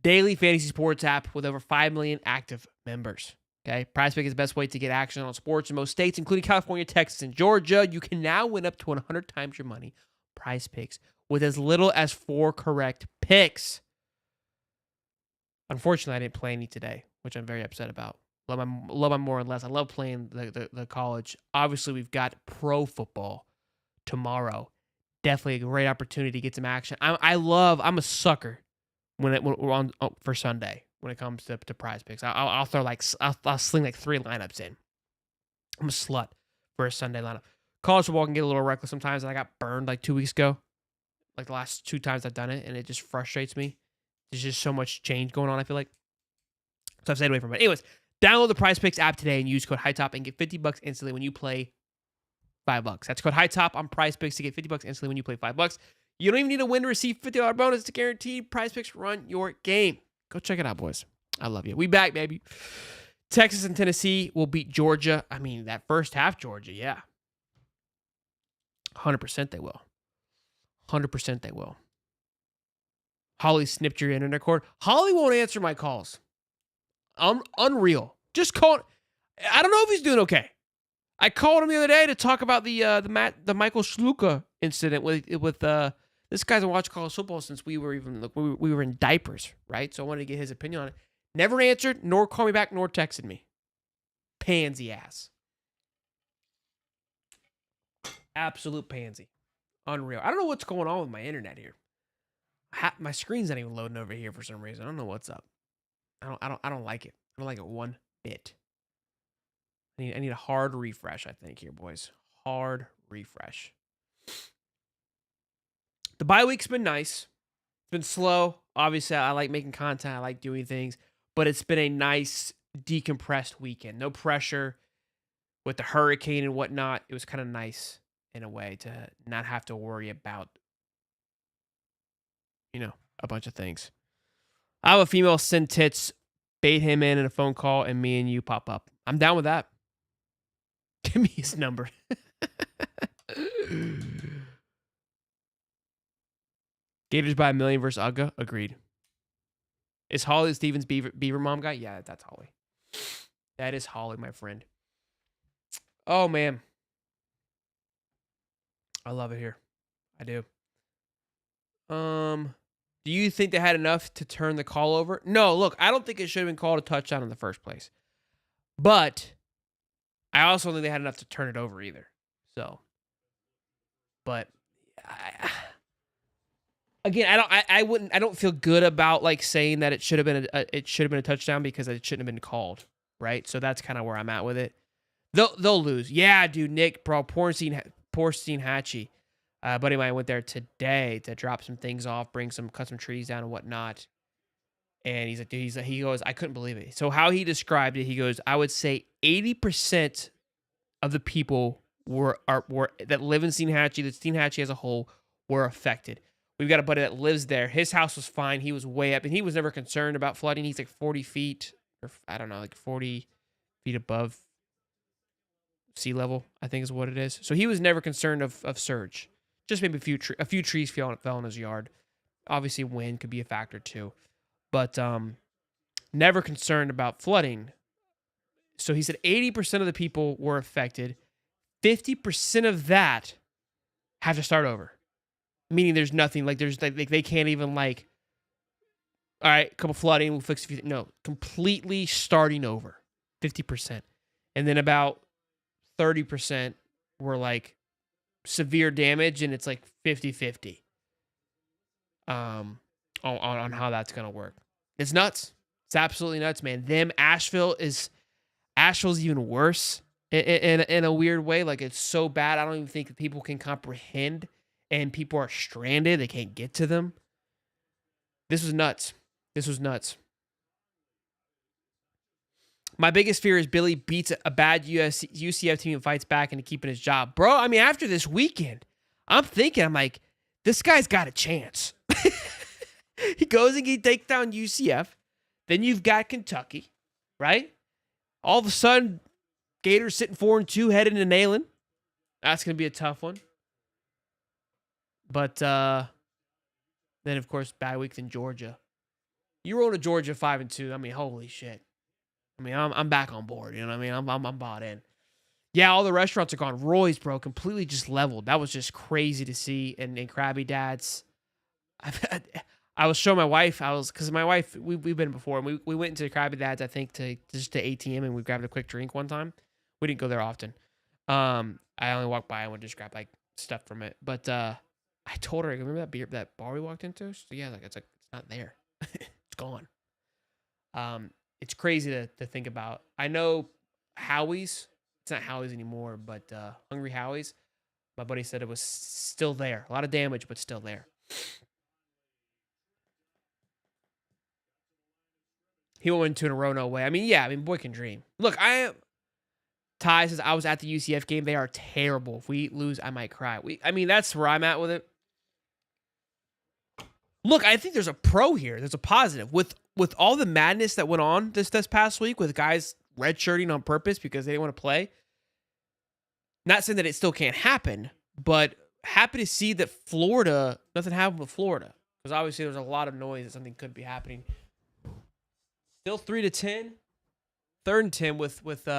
daily fantasy sports app with over 5 million active members. Okay, Prize Pick is the best way to get action on sports in most states, including California, Texas, and Georgia. You can now win up to 100 times your money. Prize Picks with as little as 4 correct picks. Unfortunately, I didn't play any today, which I'm very upset about. Love my more and less. I love playing the college. Obviously, we've got pro football tomorrow. Definitely a great opportunity to get some action. I'm a sucker when we're on for Sunday when it comes to Prize Picks. I'll sling like 3 lineups in. I'm a slut for a Sunday lineup. College football can get a little reckless sometimes, and I got burned like 2 weeks ago. Like the last 2 times I've done it, and it just frustrates me. There's just so much change going on, I feel like. So I've stayed away from it. Anyways, download the Prize Picks app today and use code HIGHTOP and get $50 instantly when you play $5. That's code HIGHTOP on Prize Picks to get $50 instantly when you play $5. You don't even need to win to receive $50 bonus to guarantee. Prize Picks, run your game. Go check it out, boys. I love you. We back, baby. Texas and Tennessee will beat Georgia. I mean, that first half, Georgia, yeah. 100% they will. 100% they will. Holly snipped your internet cord. Holly won't answer my calls. Unreal. Just call. I don't know if he's doing okay. I called him the other day to talk about the Michael Schluka incident with this guy's been watching college football since we were in diapers, right? So I wanted to get his opinion on it. Never answered, nor called me back, nor texted me. Pansy ass. Absolute pansy. Unreal. I don't know what's going on with my internet here. My screen's not even loading over here for some reason. I don't know what's up. I don't like it. I don't like it one bit. I need a hard refresh, I think, here, boys. Hard refresh. The bye week's been nice. It's been slow. Obviously, I like making content. I like doing things. But it's been a nice, decompressed weekend. No pressure with the hurricane and whatnot. It was kind of nice in a way to not have to worry about, a bunch of things. I have a female send tits, bait him in a phone call, and me and you pop up. I'm down with that. Give me his number. Gators by 1 million versus UGA. Agreed. Is Holly Stevens Beaver mom guy? Yeah, that's Holly. That is Holly, my friend. Oh, man. I love it here. I do. Do you think they had enough to turn the call over? No, look, I don't think it should have been called a touchdown in the first place. But I also think they had enough to turn it over either. So, but again, I don't feel good about like saying that it should have been a touchdown because it shouldn't have been called, right? So that's kind of where I'm at with it. They'll lose. Yeah, dude, Nick, bro, Pornstein Hatchie. Buddy of mine went there today to drop some things off, cut some trees down and whatnot. And he's like, dude, he goes, I couldn't believe it. So how he described it, he goes, I would say 80% of the people were that live in Steinhatchee, that Steinhatchee as a whole, were affected. We've got a buddy that lives there. His house was fine. He was way up, and he was never concerned about flooding. He's like 40 feet, or I don't know, like 40 feet above sea level, I think is what it is. So he was never concerned of surge. Just maybe a few trees fell in his yard. Obviously, wind could be a factor too, but never concerned about flooding. So he said 80% of the people were affected. 50% of that have to start over, meaning there's nothing like they can't even like. All right, a couple flooding, we'll fix a few. No, completely starting over. 50%, and then about 30% were like severe damage, and it's like 50-50 on how that's gonna work. It's nuts. It's absolutely nuts, man. Asheville's even worse in a weird way. Like, it's so bad I don't even think that people can comprehend, and people are stranded. They can't get to them. This was nuts. My biggest fear is Billy beats a bad UCF team and fights back into keeping his job. Bro, I mean, after this weekend, I'm like, this guy's got a chance. He goes and he takes down UCF. Then you've got Kentucky, right? All of a sudden, Gators sitting 4-2, heading to Neyland. That's going to be a tough one. But then, of course, bad week in Georgia. You roll to Georgia 5-2. I mean, holy shit. I mean, I'm back on board. You know what I mean? I'm bought in. Yeah, all the restaurants are gone. Roy's, bro, completely just leveled. That was just crazy to see. And Krabby Dad's. I was showing my wife. Because my wife, we've been before. And we went into Krabby Dad's, I think, to ATM, and we grabbed a quick drink one time. We didn't go there often. I only walked by and would just grab like stuff from it. But I told her, remember that bar we walked into? So yeah, it's not there. It's gone. It's crazy to think about. I know Howie's. It's not Howie's anymore, but Hungry Howie's. My buddy said it was still there. A lot of damage, but still there. He went 2 in a row, no way. I mean, boy can dream. Look, Ty says, I was at the UCF game. They are terrible. If we lose, I might cry. That's where I'm at with it. Look, I think there's a pro here. There's a positive. With all the madness that went on this past week with guys redshirting on purpose because they didn't want to play. Not saying that it still can't happen, but happy to see that Florida, nothing happened with Florida. Because obviously there's a lot of noise that something could be happening. Still 3-10. 3rd and 10 with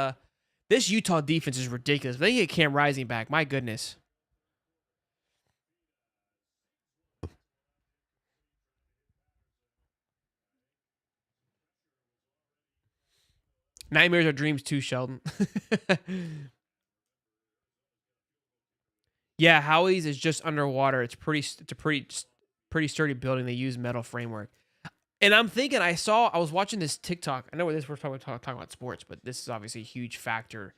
this Utah defense is ridiculous. If they get Cam Rising back, my goodness. Nightmares are dreams too, Sheldon. Yeah, Howie's is just underwater. It's a pretty sturdy building. They use metal framework. And I'm thinking, I was watching this TikTok. I know we're talking about sports, but this is obviously a huge factor.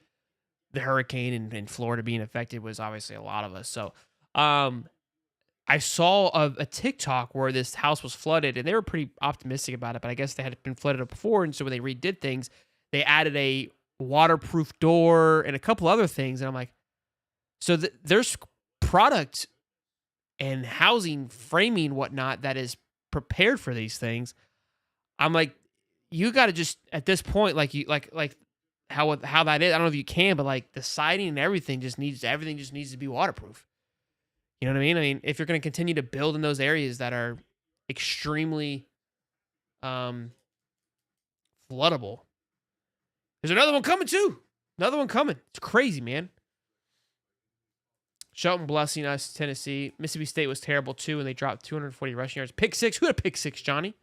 The hurricane in Florida being affected was obviously a lot of us. So, I saw a TikTok where this house was flooded, and they were pretty optimistic about it. But I guess they had been flooded before, and so when they redid things, they added a waterproof door and a couple other things. And I'm like, so there's product and housing, framing, whatnot that is prepared for these things. I'm like, you got to just at this point, like how that is. I don't know if you can, but like the siding and everything just needs to be waterproof. You know what I mean? I mean, if you're going to continue to build in those areas that are extremely floodable, there's another one coming too. Another one coming. It's crazy, man. Shelton blessing us, Tennessee. Mississippi State was terrible too, and they dropped 240 rushing yards. Pick 6. Who had a pick 6, Johnny?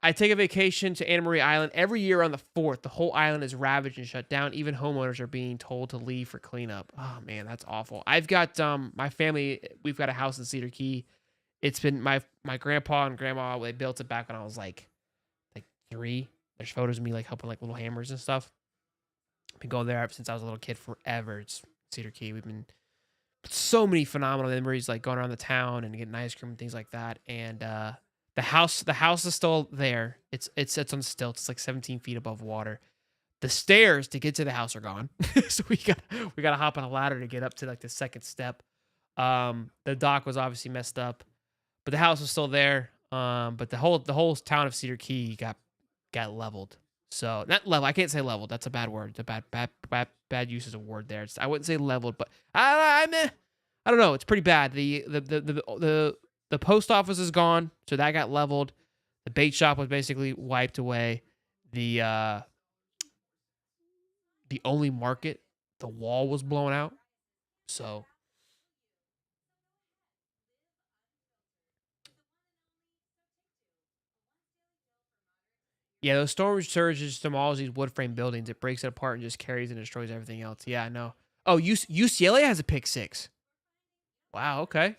I take a vacation to Anna Maria Island every year on the 4th. The whole island is ravaged and shut down. Even homeowners are being told to leave for cleanup. Oh man, that's awful. I've got my family. We've got a house in Cedar Key. It's been my grandpa and grandma. They built it back when I was like 3. There's photos of me like helping like little hammers and stuff. I've been going there ever since I was a little kid forever. It's Cedar Key. We've been so many phenomenal memories, like going around the town and getting ice cream and things like that. And the house is still there. It sits on stilts. It's like 17 feet above water. The stairs to get to the house are gone. So we got to hop on a ladder to get up to like the second step. The dock was obviously messed up, but the house was still there. But the whole town of Cedar Key got leveled. So not level. I can't say leveled. That's a bad word. It's a bad use of a word there. I wouldn't say leveled, but I don't know. It's pretty bad. The post office is gone, so that got leveled. The bait shop was basically wiped away. The only market, the wall was blown out. So yeah, those storm surge just demolishes these wood frame buildings. It breaks it apart and just carries and destroys everything else. Yeah, I know. Oh, UCLA has a pick 6. Wow. Okay.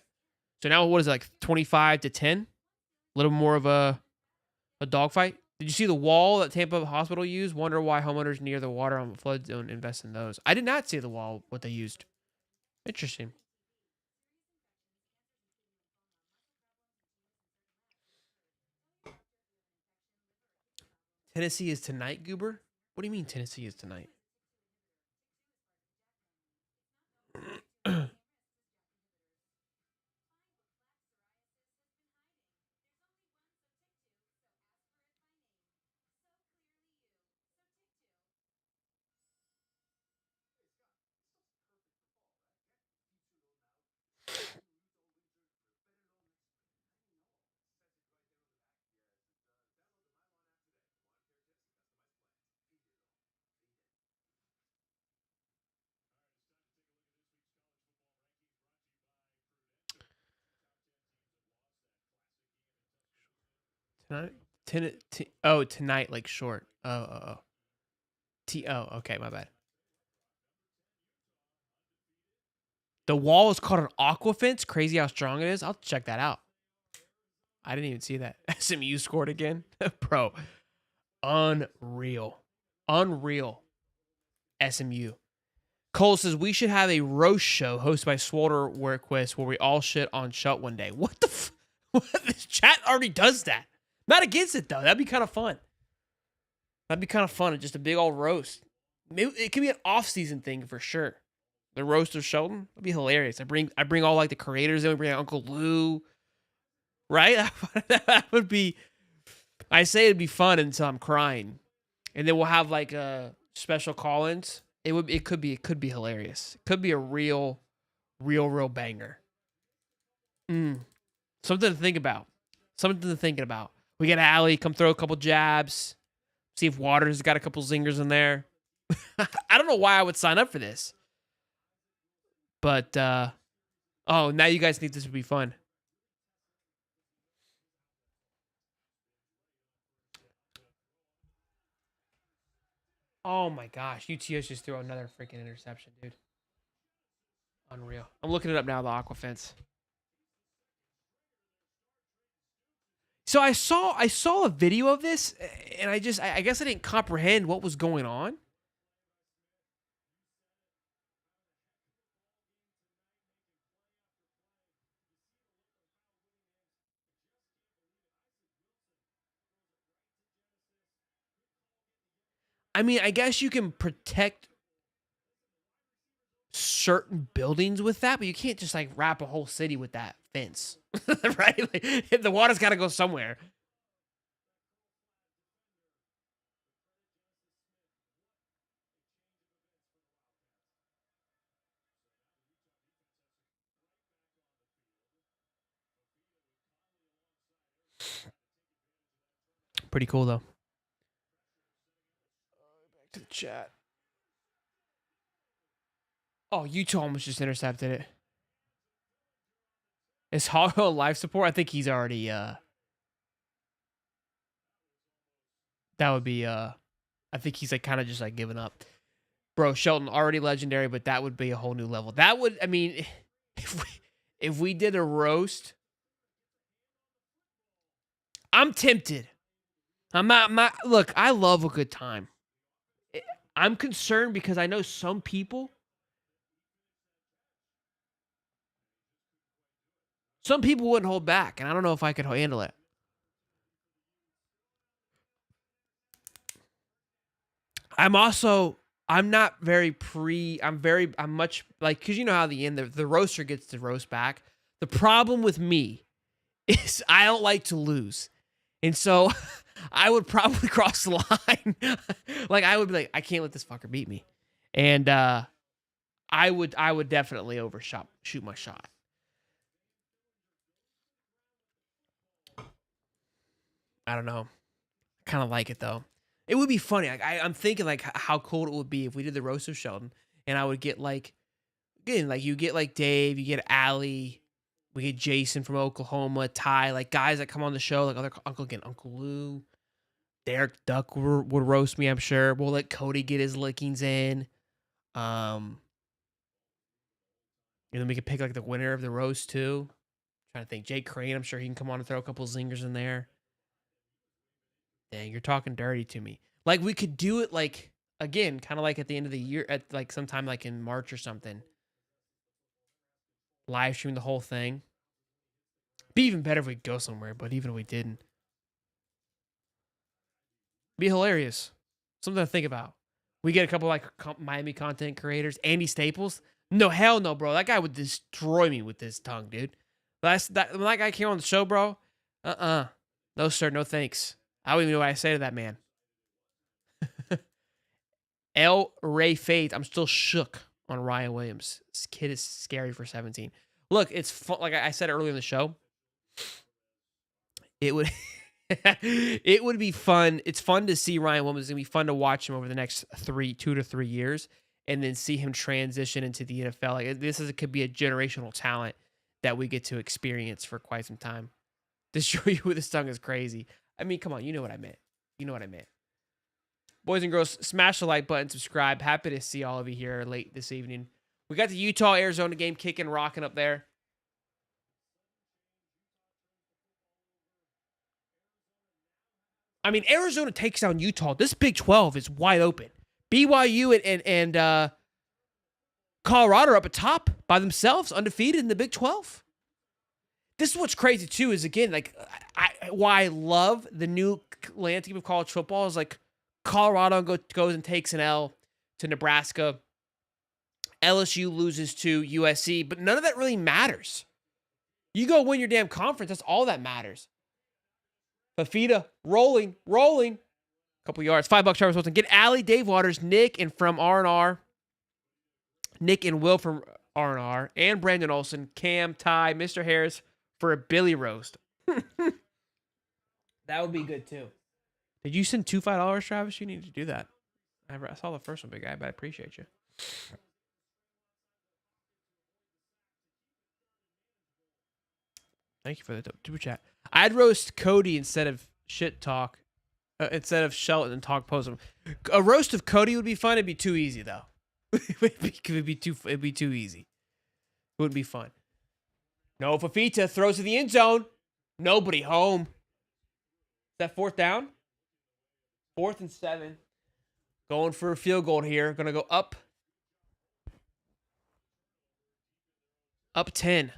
So now what is it, like 25-10? A little more of a dogfight. Did you see the wall that Tampa Hospital used? Wonder why homeowners near the water on the flood zone invest in those. I did not see the wall, what they used. Interesting. Tennessee is tonight, Goober? What do you mean Tennessee is tonight? Tonight? Tonight, like short. Oh. Okay, my bad. The wall is called an aqua fence. Crazy how strong it is. I'll check that out. I didn't even see that. SMU scored again. Bro, unreal. Unreal. SMU. Cole says we should have a roast show hosted by Swolder Workquist where we all shit on Shut one day. What the what? This chat already does that. Not against it though. That'd be kind of fun. That'd be kind of fun. Just a big old roast. Maybe it could be an off-season thing for sure. The roast of Sheldon. That'd be hilarious. I bring all like the creators in. We bring Uncle Lou. Right? That would be. I say it'd be fun until I'm crying, and then we'll have like a special call-ins. It could be hilarious. It could be a real Real banger. Something to think about. Something to think about. We got Allie come throw a couple jabs. See if Waters got a couple zingers in there. I don't know why I would sign up for this. But, oh, now you guys think this would be fun. Oh my gosh, UTS just threw another freaking interception, dude. Unreal. I'm looking it up now, the Aqua Fence. So I saw a video of this, and I guess I didn't comprehend what was going on. I mean, I guess you can protect certain buildings with that, but you can't just like wrap a whole city with that fence, right? Like, the water's got to go somewhere. Pretty cool though. Back to the chat. Oh, Utah almost just intercepted it. Is Hoggo on life support? I think he's already that would be I think he's like kind of just like giving up. Bro, Shelton already legendary, but that would be a whole new level. That would, I mean, if we did a roast, I'm tempted. I'm not look, I love a good time. I'm concerned because I know some people wouldn't hold back, and I don't know if I could handle it. I'm not very I'm much like, because you know how the roaster gets to roast back. The problem with me is I don't like to lose. And so I would probably cross the line. Like, I would be like, I can't let this fucker beat me. And I would definitely shoot my shot. I don't know. Kind of like it though. It would be funny. Like, I'm thinking like how cool it would be if we did the roast of Sheldon, and I would get like, again, like you get like Dave, you get Allie, we get Jason from Oklahoma, Ty, like guys that come on the show, like Uncle Lou, Derek Duck would roast me, I'm sure. We'll let Cody get his lickings in. And then we could pick like the winner of the roast too. Trying to think, Jake Crane, I'm sure he can come on and throw a couple zingers in there. Dang, you're talking dirty to me. Like, we could do it, like, again, kind of like at the end of the year, at like sometime like in March or something. Live stream the whole thing. Be even better if we go somewhere, but even if we didn't. Be hilarious. Something to think about. We get a couple like Miami content creators. Andy Staples. No, hell no, bro. That guy would destroy me with his tongue, dude. When that guy came on the show, bro. No, sir. No thanks. I don't even know what I say to that man. El Ray Faith. I'm still shook on Ryan Williams. This kid is scary for 17. Look, it's fun. Like I said earlier in the show, it would it would be fun. It's fun to see Ryan Williams. It's gonna be fun to watch him over the next 2 to 3 years, and then see him transition into the NFL. Like could be a generational talent that we get to experience for quite some time. Destroy you with his tongue is crazy. I mean, come on, you know what I meant. You know what I meant. Boys and girls, smash the like button, subscribe. Happy to see all of you here late this evening. We got the Utah-Arizona game kicking, rocking up there. I mean, Arizona takes down Utah. This Big 12 is wide open. BYU and Colorado are up at top by themselves, undefeated in the Big 12. This is what's crazy, too, is, again, like, why I love the new landscape of college football is, like, Colorado goes and takes an L to Nebraska. LSU loses to USC, but none of that really matters. You go win your damn conference, that's all that matters. Fafita, rolling. Couple yards, $5 Travis Wilson. Get Allie, Dave Waters, Nick, and from R&R. Nick and Will from R&R, and Brandon Olson, Cam, Ty, Mr. Harris for a Billy roast. That would be good too. Did you send $5, Travis? You need to do that. I saw the first one, big guy, but I appreciate you. Thank you for the super chat. I'd roast Cody instead of shit talk, instead of Shelton and talk post him. A roast of Cody would be fun. It'd be too easy though. It'd be too easy. It wouldn't be fun. No, Fafita throws to the end zone. Nobody home. Is that fourth down? 4th and 7. Going for a field goal here. Gonna go up. Up 10.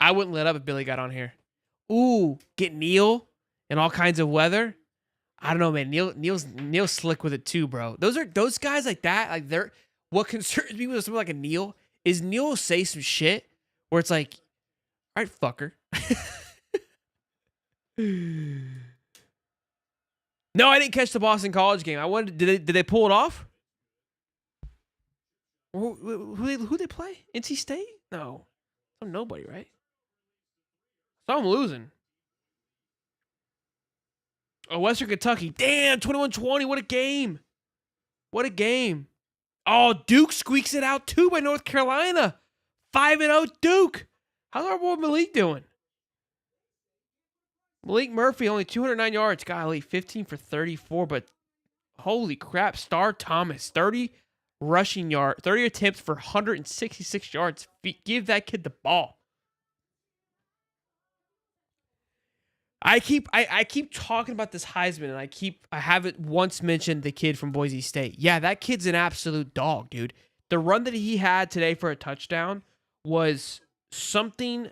I wouldn't let up if Billy got on here. Ooh, get Neil in all kinds of weather. I don't know, man. Neil's slick with it too, bro. Those guys like that. Like they're what concerns me with someone like a Neil is Neil will say some shit where it's like, all right, fucker. No, I didn't catch the Boston College game. I wanted. Did they pull it off? Who they play? NC State? No, nobody, right? So I'm losing. Oh, Western Kentucky. Damn, 21-20. What a game. What a game. Oh, Duke squeaks it out too by North Carolina. 5-0 Duke. How's our boy Malik doing? Malik Murphy, only 209 yards. Golly, 15 for 34, but holy crap. Star Thomas, 30 rushing yards, 30 attempts for 166 yards. Give that kid the ball. I keep talking about this Heisman, and I haven't once mentioned the kid from Boise State. Yeah, that kid's an absolute dog, dude. The run that he had today for a touchdown was something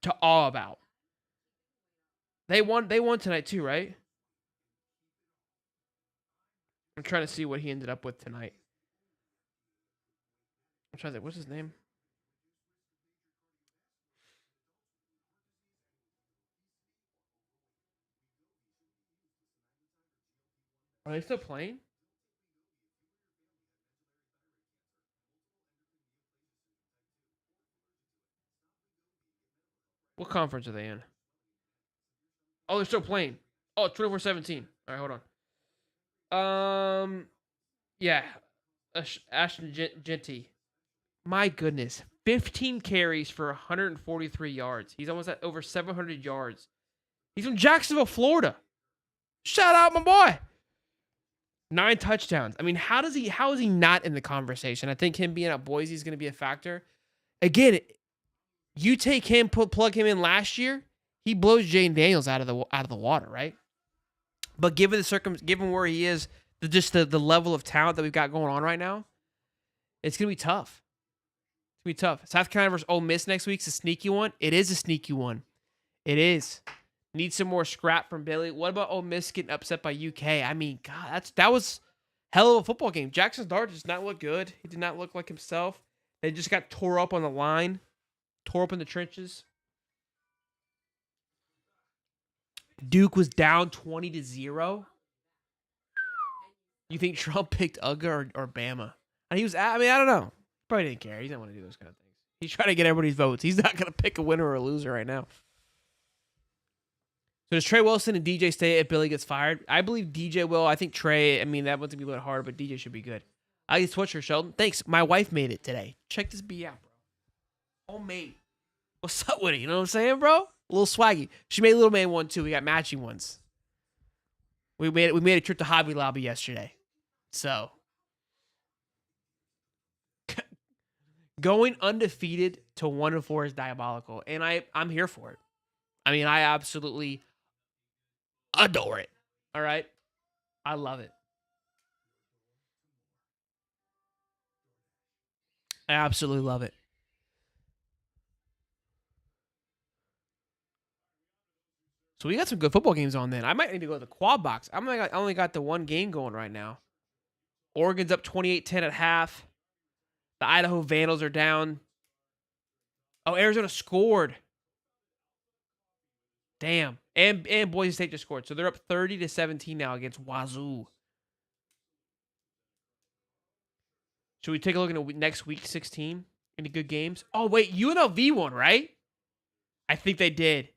to awe about. They won tonight too, right? I'm trying to see what he ended up with tonight. I'm trying to think, what's his name? Are they still playing? What conference are they in? Oh, they're still playing. Oh, 24-17. All right, hold on. Yeah. Ashton Genty. My goodness. 15 carries for 143 yards. He's almost at over 700 yards. He's from Jacksonville, Florida. Shout out, my boy. 9 touchdowns. I mean, how is he not in the conversation? I think him being at Boise is going to be a factor. Again, you take him, plug him in last year, he blows Jane Daniels out of the water, right? But given given where he is, the level of talent that we've got going on right now, it's gonna be tough. It's gonna be tough. South Carolina versus Ole Miss next week's a sneaky one. It is a sneaky one. It is. Need some more scrap from Billy. What about Ole Miss getting upset by UK? I mean, God, that was hell of a football game. Jackson Dart does not look good. He did not look like himself. They just got tore up on the line, tore up in the trenches. Duke was down 20-0. You think Trump picked UGA or Bama? And he was, I don't know. Probably didn't care. He didn't want to do those kind of things. He's trying to get everybody's votes. He's not going to pick a winner or a loser right now. So does Trey Wilson and DJ stay if Billy gets fired? I believe DJ will. I think Trey, that one's going to be a little hard, but DJ should be good. I get sweatshirt, Sheldon. Thanks. My wife made it today. Check this B out, bro. Homemade. What's up with it? You know what I'm saying, bro? A little swaggy. She made a little man one too. We got matching ones. We made a trip to Hobby Lobby yesterday. So going undefeated to 1-4 is diabolical, and I'm here for it. I mean, I absolutely adore it. All right, I love it. I absolutely love it. So we got some good football games on then. I might need to go to the quad box. I only got the one game going right now. Oregon's up 28-10 at half. The Idaho Vandals are down. Oh, Arizona scored. Damn. And Boise State just scored. So they're up 30-17 now against Wazoo. Should we take a look at next week 16? Any good games? Oh, wait. UNLV won, right? I think they did.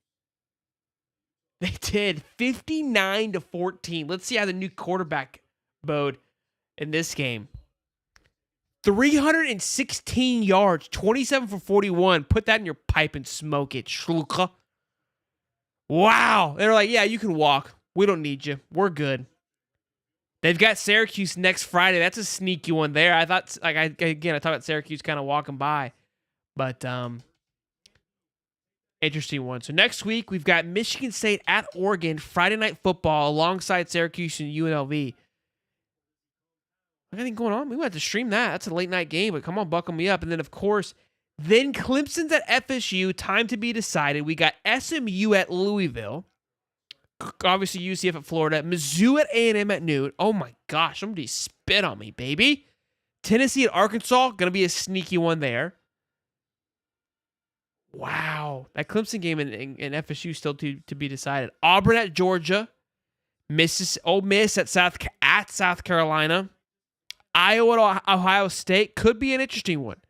They did. 59-14. Let's see how the new quarterback bode in this game. 316 yards, 27 for 41. Put that in your pipe and smoke it, Schluka. Wow. They're like, yeah, you can walk. We don't need you. We're good. They've got Syracuse next Friday. That's a sneaky one there. I thought, I talked about Syracuse kind of walking by. But, interesting one. So next week, we've got Michigan State at Oregon, Friday Night Football, alongside Syracuse and UNLV. Anything going on? We might have to stream that. That's a late night game, but come on, buckle me up. And then, of course, then Clemson's at FSU. Time to be decided. We got SMU at Louisville. Obviously, UCF at Florida. Mizzou at A&M at noon. Oh, my gosh. Somebody spit on me, baby. Tennessee at Arkansas. Going to be a sneaky one there. Wow. That Clemson game in FSU still to be decided. Auburn at Georgia. Ole Miss at South Carolina. Iowa at Ohio State. Could be an interesting one.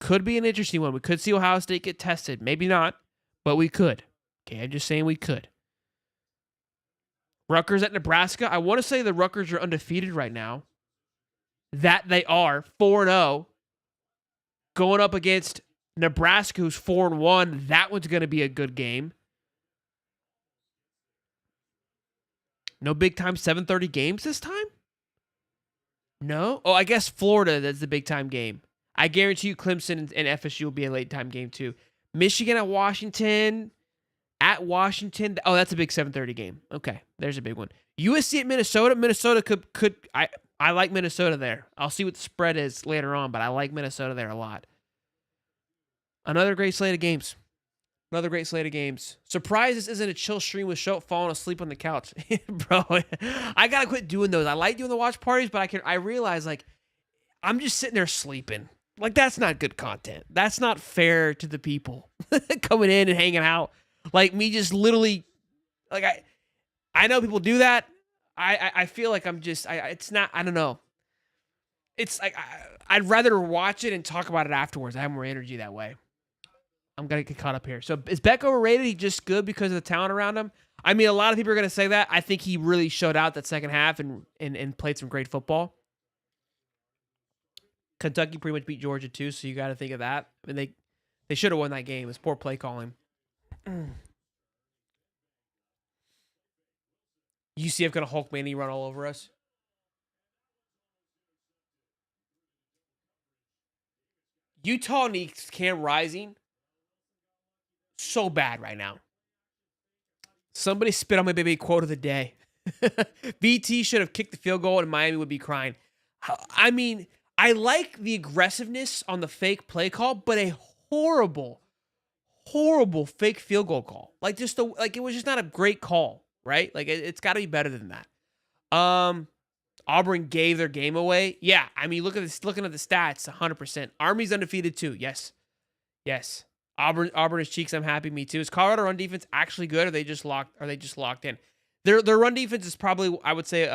We could see Ohio State get tested. Maybe not, but we could. Okay, I'm just saying we could. Rutgers at Nebraska. I want to say the Rutgers are undefeated right now. That they are. 4-0. Going up against Nebraska, who's 4-1. That one's going to be a good game. No big-time 7:30 games this time? No? Oh, I guess Florida, that's the big-time game. I guarantee you Clemson and FSU will be a late-time game, too. Michigan at Washington. At Washington. Oh, that's a big 7:30 game. Okay, there's a big one. USC at Minnesota. Minnesota could I like Minnesota there. I'll see what the spread is later on, but I like Minnesota there a lot. Another great slate of games. Surprised this isn't a chill stream with Show falling asleep on the couch. Bro, I got to quit doing those. I like doing the watch parties, but I realize, like, I'm just sitting there sleeping. Like, that's not good content. That's not fair to the people coming in and hanging out. Like, me just literally, like, I know people do that. I feel like I'm just, it's not, I don't know. It's like, I'd rather watch it and talk about it afterwards. I have more energy that way. I'm going to get caught up here. So is Beck overrated? He's just good because of the talent around him? I mean, a lot of people are going to say that. I think he really showed out that second half and played some great football. Kentucky pretty much beat Georgia too, so you got to think of that. I mean, they should have won that game. It's poor play calling. UCF going to Hulk Manny run all over us? Utah needs Cam Rising so bad right now. Somebody spit on my baby quote of the day. VT should have kicked the field goal and Miami would be crying. I mean, I like the aggressiveness on the fake play call, but a horrible fake field goal call. Like, it was just not a great call, right? Like, it's got to be better than that. Auburn gave their game away. Yeah, I mean, looking at the stats, 100%. Army's undefeated too. Yes. Auburn is cheeks. I'm happy. Me too. Is Colorado run defense actually good? Or are they just locked in? Their run defense is probably, I would say,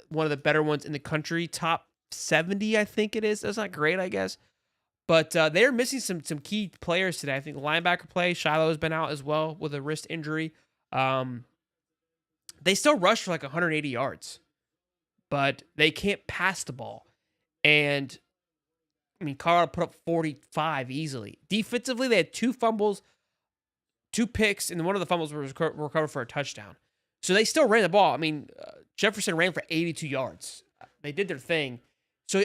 one of the better ones in the country. Top 70, I think it is. That's not great, I guess. But they're missing some key players today. I think the linebacker play, Shiloh has been out as well with a wrist injury. They still rush for like 180 yards, but they can't pass the ball. And, I mean, Colorado put up 45 easily. Defensively, they had 2 fumbles, 2 picks, and one of the fumbles was recovered for a touchdown. So they still ran the ball. I mean, Jefferson ran for 82 yards. They did their thing. So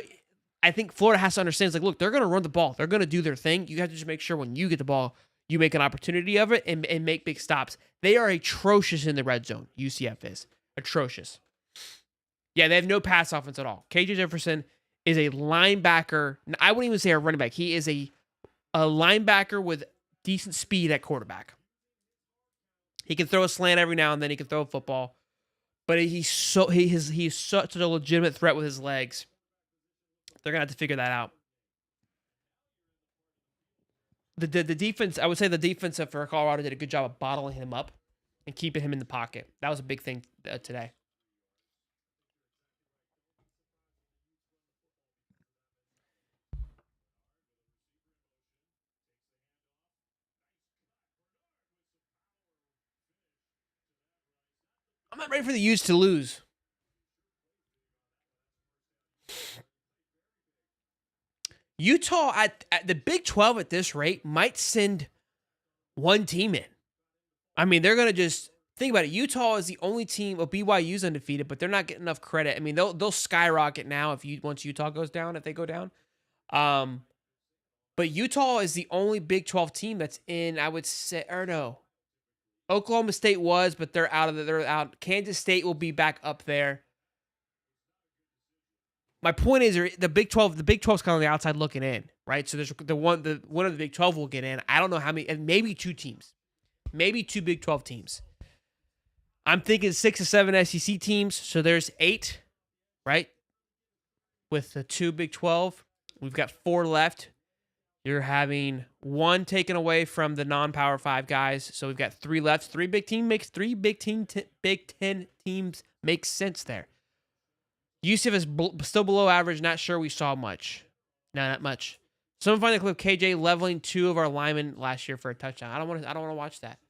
I think Florida has to understand, it's like, look, they're going to run the ball. They're going to do their thing. You have to just make sure when you get the ball, you make an opportunity of it and make big stops. They are atrocious in the red zone. UCF is. Atrocious. Yeah, they have no pass offense at all. KJ Jefferson is a linebacker. I wouldn't even say a running back. He is a linebacker with decent speed at quarterback. He can throw a slant every now and then. He can throw a football. But he's such a legitimate threat with his legs. They're going to have to figure that out. The defense, I would say the defense for Colorado did a good job of bottling him up and keeping him in the pocket. That was a big thing today. I'm not ready for the Utes to lose. Utah at the Big 12 at this rate might send one team in. I mean, they're going to just think about it. Utah is the only team. Well, BYU's undefeated, but they're not getting enough credit. I mean, they'll skyrocket now once Utah goes down, if they go down. But Utah is the only Big 12 team that's in, I would say, or no. Oklahoma State was, but they're out of it. They're out. Kansas State will be back up there. My point is, the Big 12. The Big 12 is kind of on the outside looking in, right? So there's the one of the Big 12 will get in. I don't know how many, and maybe 2 teams, maybe 2 Big 12 teams. I'm thinking 6 or 7 SEC teams. So there's 8, right? With the 2 Big 12, we've got 4 left. You're having 1 taken away from the non-Power 5 guys, so we've got 3 left. 3 Big Ten teams makes sense there. UCF is still below average. Not sure we saw much. No, not much. Someone find the clip KJ leveling 2 of our linemen last year for a touchdown. I don't want to watch that.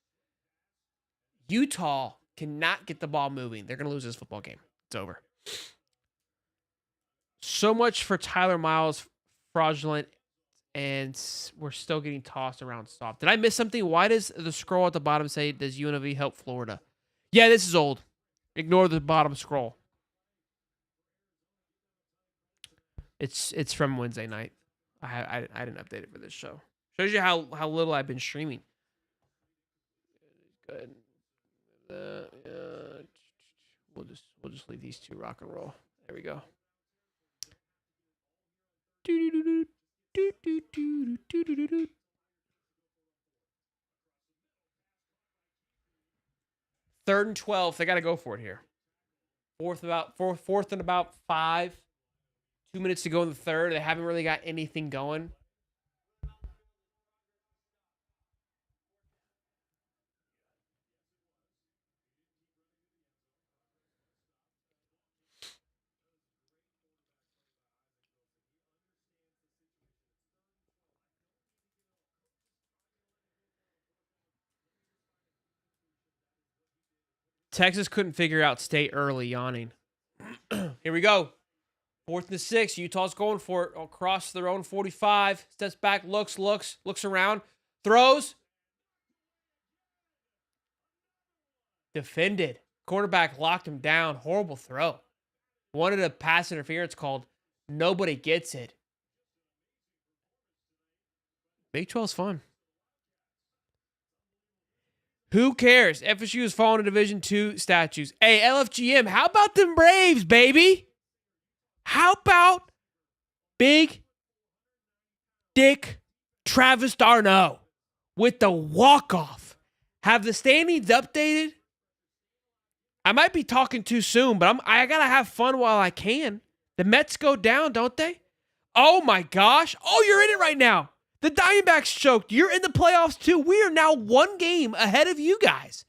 Utah cannot get the ball moving. They're going to lose this football game. It's over. So much for Tyler Miles, fraudulent, and we're still getting tossed around soft. Did I miss something? Why does the scroll at the bottom say, does UNLV help Florida? Yeah, this is old. Ignore the bottom scroll. It's from Wednesday night. I didn't update it for this show. Shows you how little I've been streaming. Good. We'll just leave these 2 rock and roll. There we go. Third and 12. They got to go for it here. Fourth and about 5. 2 minutes to go in the third. They haven't really got anything going. Texas couldn't figure out state early, yawning. Here we go. 4th and 6. Utah's going for it across their own 45. Steps back, looks around, throws. Defended. Quarterback locked him down. Horrible throw. Wanted a pass interference called. Nobody gets it. Big 12's fun. Who cares? FSU is falling to Division II statues. Hey, LFGM, how about them Braves, baby? How about Big Dick Travis d'Arnaud with the walk-off? Have the standings updated? I might be talking too soon, but I got to have fun while I can. The Mets go down, don't they? Oh, my gosh. Oh, you're in it right now. The Diamondbacks choked. You're in the playoffs, too. We are now 1 game ahead of you guys.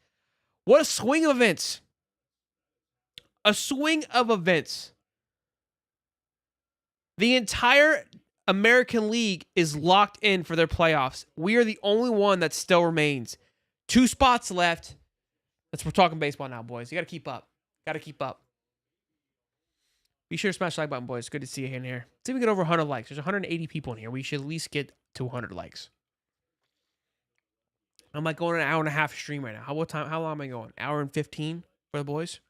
What a swing of events. A swing of events. The entire American League is locked in for their playoffs. We are the only one that still remains. 2 spots left. We're talking baseball now, boys. You got to keep up. Be sure to smash the like button, boys. Good to see you in here. Let's see if we get over 100 likes. There's 180 people in here. We should at least get to 100 likes. I'm like going an hour and a half stream right now. How long am I going? Hour and 15 for the boys?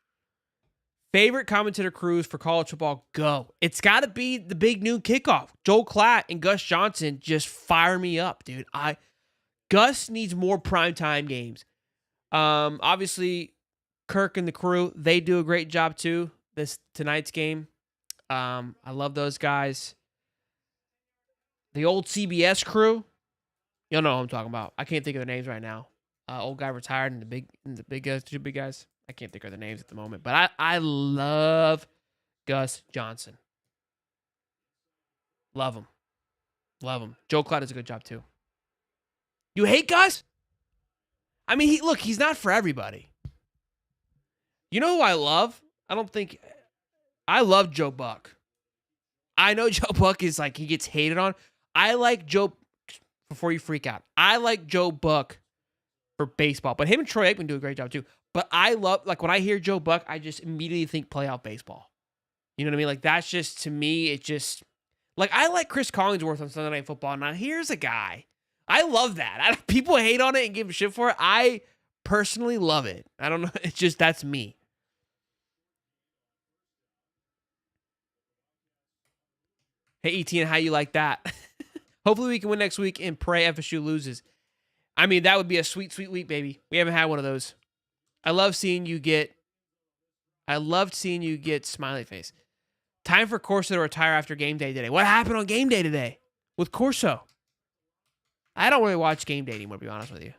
Favorite commentator crews for college football? Go. It's got to be the big noon kickoff. Joel Klatt and Gus Johnson just fire me up, dude. Gus needs more primetime games. Obviously, Kirk and the crew, they do a great job too. Tonight's game. I love those guys. The old CBS crew, you'll know what I'm talking about. I can't think of their names right now. Old guy retired and the big guys, 2 big guys. I can't think of their names at the moment, but I love Gus Johnson. Love him. Joe Klatt does a good job too. You hate Gus? I mean, he's not for everybody. You know who I love? I love Joe Buck. I know Joe Buck is like, he gets hated on. I like Joe, before you freak out, I like Joe Buck for baseball, but him and Troy Aikman do a great job too. But I love, like, when I hear Joe Buck, I just immediately think playoff baseball. You know what I mean? Like, that's just, to me, it just, like, I like Chris Collinsworth on Sunday Night Football. Now, here's a guy. I love that. People hate on it and give shit for it. I personally love it. I don't know. It's just, that's me. Hey, Etienne, how you like that? Hopefully we can win next week and pray FSU loses. I mean, that would be a sweet, sweet week, baby. We haven't had one of those. I loved seeing you get smiley face. Time for Corso to retire after game day today. What happened on game day today with Corso? I don't really watch game day anymore, to be honest with you.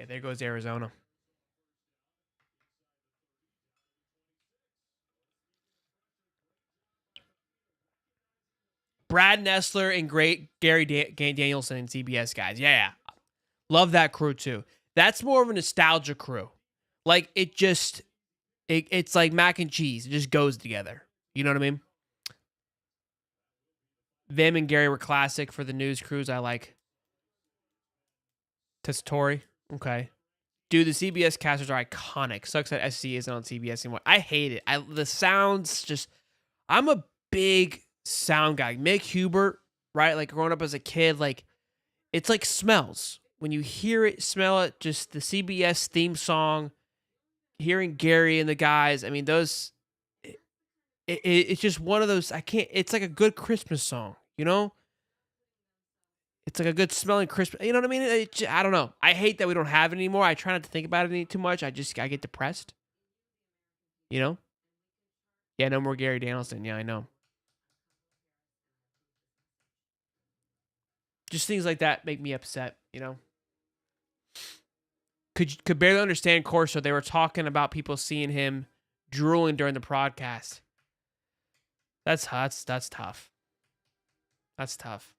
Yeah, there goes Arizona. Brad Nessler and Gary Danielson and CBS guys. Yeah. Love that crew too. That's more of a nostalgia crew. Like, it's like mac and cheese. It just goes together. You know what I mean? Them and Gary were classic for the news crews. I like. Tessitore. Okay. Dude, the CBS casters are iconic. Sucks that SC isn't on CBS anymore. I hate it. The sounds just... I'm a big sound guy. Mick Hubert, right? Like, growing up as a kid, like, it's like smells. When you hear it, smell it, just the CBS theme song, hearing Gary and the guys, I mean, those... It's just one of those... It's like a good Christmas song, you know? It's like a good smelling Christmas. You know what I mean? I don't know. I hate that we don't have it anymore. I try not to think about it too much. I get depressed. You know? Yeah, no more Gary Danielson. Yeah, I know. Just things like that make me upset, you know? Could barely understand Corso. They were talking about people seeing him drooling during the broadcast. That's tough. That's tough.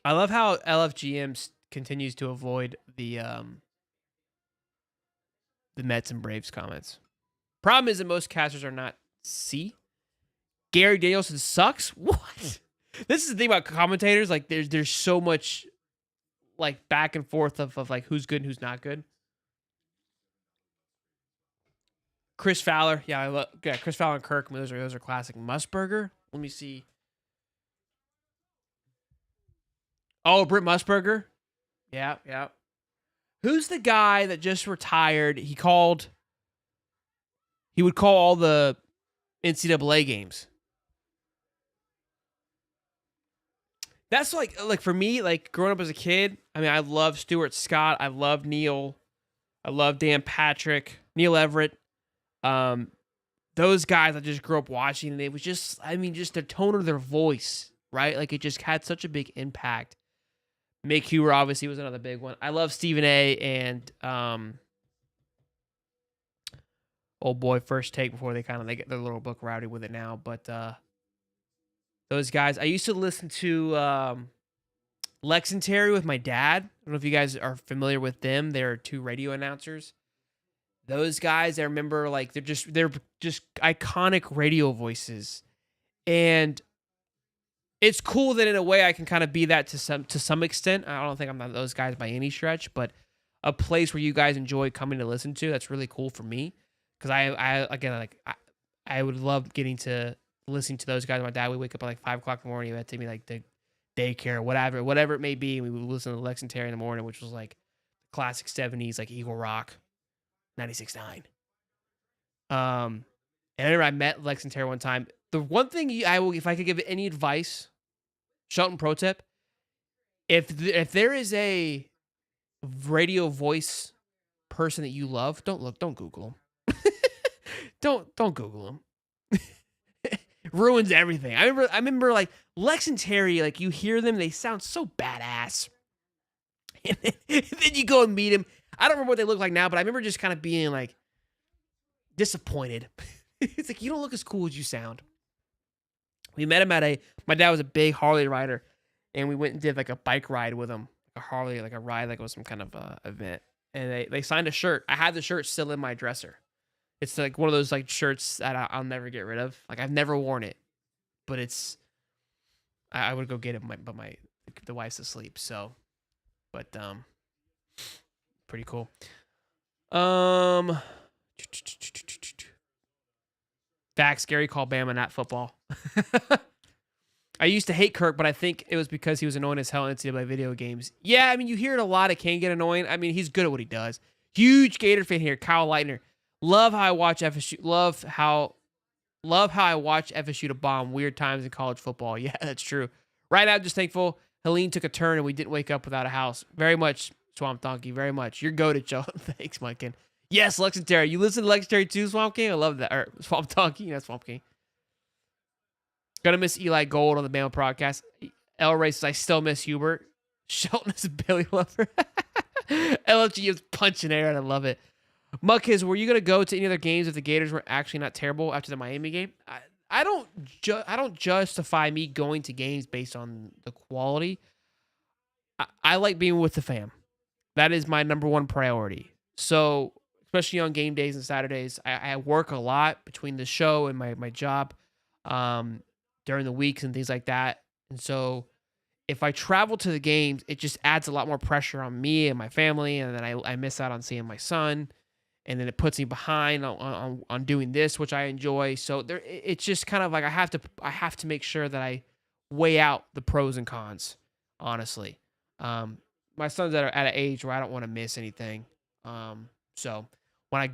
I love how LFGM continues to avoid the Mets and Braves comments. Problem is that most casters are not C. Gary Danielson sucks? What? This is the thing about commentators. Like, there's so much, like, back and forth of like, who's good and who's not good. Chris Fowler. Yeah, Chris Fowler and Kirk. I mean, those are classic. Musburger? Let me see. Oh, Britt Musburger? Yeah. Who's the guy that just retired? He would call all the NCAA games. That's like for me, like, growing up as a kid, I mean, I love Stuart Scott. I love Neil. I love Dan Patrick, Neil Everett. Those guys I just grew up watching, and it was just, I mean, just the tone of their voice, right? Like, it just had such a big impact. Mick Hubert obviously was another big one. I love Stephen A. and old boy First Take before they get their little book rowdy with it now. But those guys, I used to listen to Lex and Terry with my dad. I don't know if you guys are familiar with them. They're two radio announcers. Those guys, I remember, like, they're just iconic radio voices, and it's cool that in a way I can kind of be that to some extent. I don't think I'm not those guys by any stretch, but a place where you guys enjoy coming to listen to, that's really cool for me. Because I would love getting to listening to those guys. My dad would wake up at like 5 o'clock in the morning. He would take me like to daycare, whatever it may be. And we would listen to Lex and Terry in the morning, which was like classic 70s, like Eagle Rock, 96.9. And I remember I met Lex and Terry one time. The one thing if I could give any advice, Shelton pro tip, if there is a radio voice person that you love, don't Google them. don't Google them. Ruins everything. I remember like Lex and Terry, like, you hear them, they sound so badass. And then you go and meet him. I don't remember what they look like now, but I remember just kind of being like disappointed. It's like, you don't look as cool as you sound. We met him my dad was a big Harley rider, and we went and did like a bike ride with him, a Harley, like a ride, like it was some kind of event. And they signed a shirt. I had the shirt still in my dresser. It's like one of those like shirts that I'll never get rid of. Like I've never worn it, but I would go get it, but the wife's asleep. So, but pretty cool. Facts. Gary called Bama not football. I used to hate Kirk, but I think it was because he was annoying as hell in NCAA video games. Yeah, I mean, you hear it a lot. It can get annoying. I mean, he's good at what he does. Huge Gator fan here. Kyle Leitner. Love how I watch FSU. Love how I watch FSU to bomb weird times in college football. Yeah, that's true. Right now, I'm just thankful Helene took a turn and we didn't wake up without a house. Very much, Swamp Donkey. Very much. You're goated, Joe. Thanks, Mike. Yes, Lex and Terry. You listen to Lex and Terry too, Swamp King? I love that. Or Swamp Donkey. Yeah, Swamp King. Gonna miss Eli Gold on the Bama podcast. El Ray says, I still miss Hubert. Shelton is a Billy Lover. LFG is punching air, and I love it. Muckhiz, were you gonna go to any other games if the Gators were actually not terrible after the Miami game? I don't justify me going to games based on the quality. I like being with the fam. That is my number one priority. So, especially on game days and Saturdays, I work a lot between the show and my job during the weeks and things like that. And so if I travel to the games, it just adds a lot more pressure on me and my family. And then I miss out on seeing my son. And then it puts me behind on doing this, which I enjoy. So it's just kind of like I have to make sure that I weigh out the pros and cons, honestly. My son's at an age where I don't want to miss anything. So when he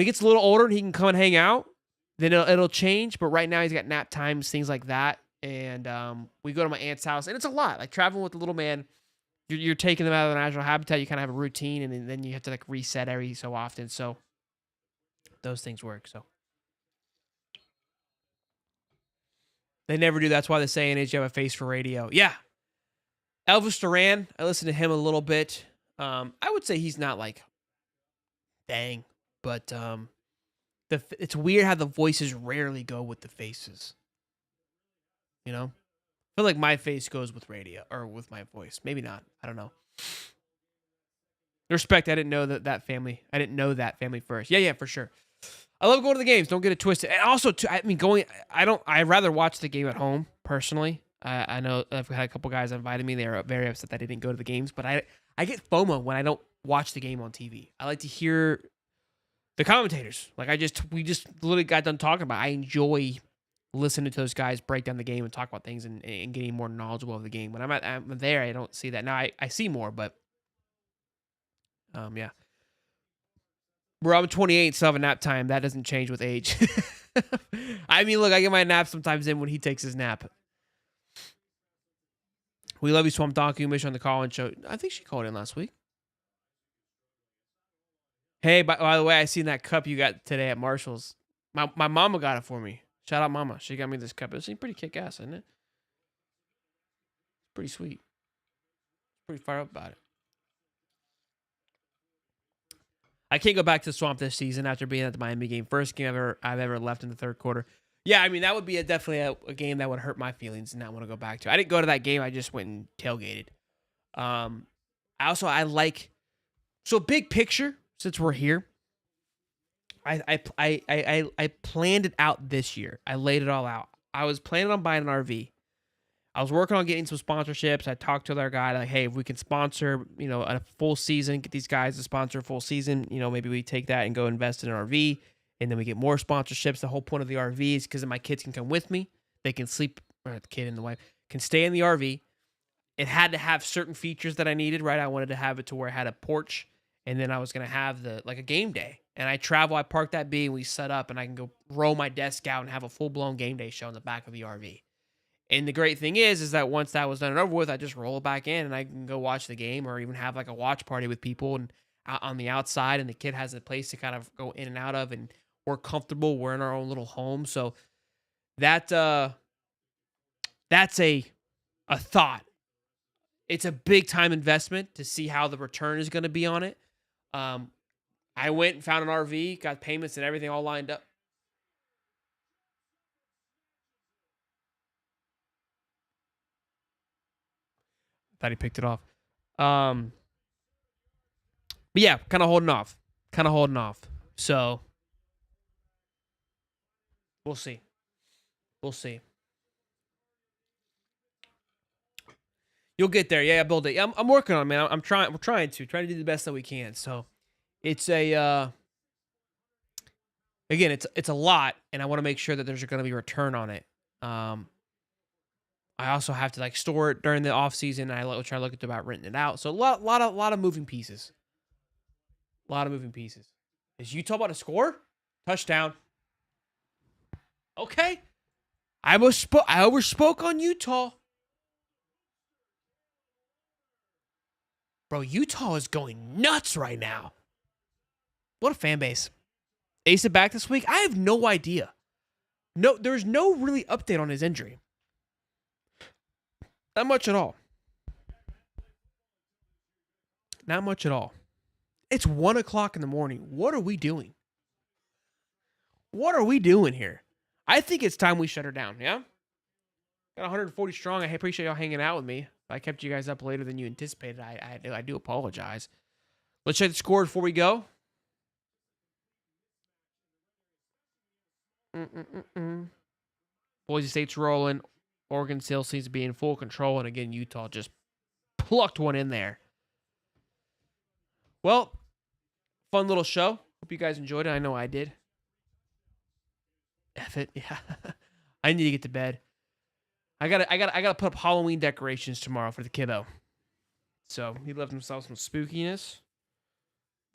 gets a little older and he can come and hang out, then it'll change. But right now he's got nap times, things like that. And we go to my aunt's house, and it's a lot. Like traveling with the little man, you're taking them out of the natural habitat. You kind of have a routine, and then you have to like reset every so often. So those things work. So they never do. That's why they say in age you have a face for radio. Yeah. Elvis Duran, I listened to him a little bit. I would say he's not like bang, but it's weird how the voices rarely go with the faces. You know? I feel like my face goes with radio or with my voice. Maybe not. I don't know. Respect. I didn't know that family. I didn't know that family first. Yeah, for sure. I love going to the games. Don't get it twisted. And also, I'd rather watch the game at home personally. I know I've had a couple guys invited me. They were very upset that I didn't go to the games, but I get FOMO when I don't watch the game on TV. I like to hear the commentators. Like we just literally got done talking about. I enjoy listening to those guys break down the game and talk about things and getting more knowledgeable of the game. When I'm there, I don't see that. Now I see more, but yeah. Bro, I'm 28, still have a nap time. That doesn't change with age. I mean, look, I get my nap sometimes in when he takes his nap. We love you, Swamp Donkey. We miss you on the call-in show. I think she called in last week. Hey, by the way, I seen that cup you got today at Marshall's. My mama got it for me. Shout out, mama. She got me this cup. It seems pretty kick-ass, isn't it? Pretty sweet. Pretty fired up about it. I can't go back to the Swamp this season after being at the Miami game. First game I've ever left in the third quarter. Yeah, I mean, that would be definitely a game that would hurt my feelings and not want to go back to. I didn't go to that game. I just went and tailgated. I like, so big picture, since we're here, I planned it out this year. I laid it all out. I was planning on buying an RV. I was working on getting some sponsorships. I talked to their guy, like, hey, if we can sponsor, a full season, get these guys to sponsor a full season, maybe we take that and go invest in an RV, and then we get more sponsorships. The whole point of the RV is because my kids can come with me. They can sleep, or the kid and the wife can stay in the RV. It had to have certain features that I needed, right? I wanted to have it to where it had a porch, and then I was going to have a game day. And I park that B, and we set up, and I can go roll my desk out and have a full-blown game day show in the back of the RV. And the great thing is that once that was done and over with, I just roll it back in and I can go watch the game or even have like a watch party with people and out on the outside. And the kid has a place to kind of go in and out of, and we're comfortable. We're in our own little home. So that's a thought. It's a big time investment to see how the return is going to be on it. I went and found an RV, got payments and everything all lined up. Thought he picked it off. But yeah, kind of holding off. So We'll see. We'll see. You'll get there. Yeah, build it. Yeah, I'm working on it, man. I'm trying. We're trying to do the best that we can. So it's a again, it's a lot, and I want to make sure that there's going to be a return on it. I also have to like store it during the off season. I try to look about renting it out. So a lot of moving pieces. A lot of moving pieces. Is Utah about to score? Touchdown. Okay. I overspoke on Utah. Bro, Utah is going nuts right now. What a fan base. Asa back this week? I have no idea. No, there's no really update on his injury. Not much at all. Not much at all. It's 1 o'clock in the morning. What are we doing? What are we doing here? I think it's time we shut her down, yeah? Got 140 strong. I appreciate y'all hanging out with me. If I kept you guys up later than you anticipated, I do apologize. Let's check the score before we go. Boise State's rolling. Oregon still seems to be in full control. And again, Utah just plucked one in there. Well, fun little show. Hope you guys enjoyed it. I know I did. F it. Yeah. I need to get to bed. I gotta put up Halloween decorations tomorrow for the kiddo. So he left himself some spookiness.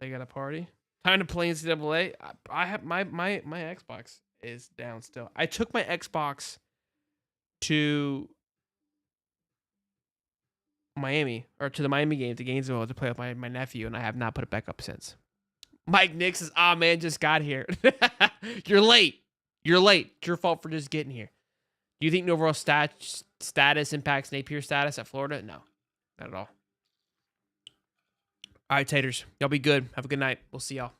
They got a party. Time to play NCAA. I have my Xbox is down still. I took my Xbox to Miami, or to the Miami game, to Gainesville, to play with my nephew, and I have not put it back up since. Mike Nix says, man, just got here. You're late. You're late. It's your fault for just getting here. Do you think the overall status impacts Napier's status at Florida? No, not at all. All right, taters. Y'all be good. Have a good night. We'll see y'all.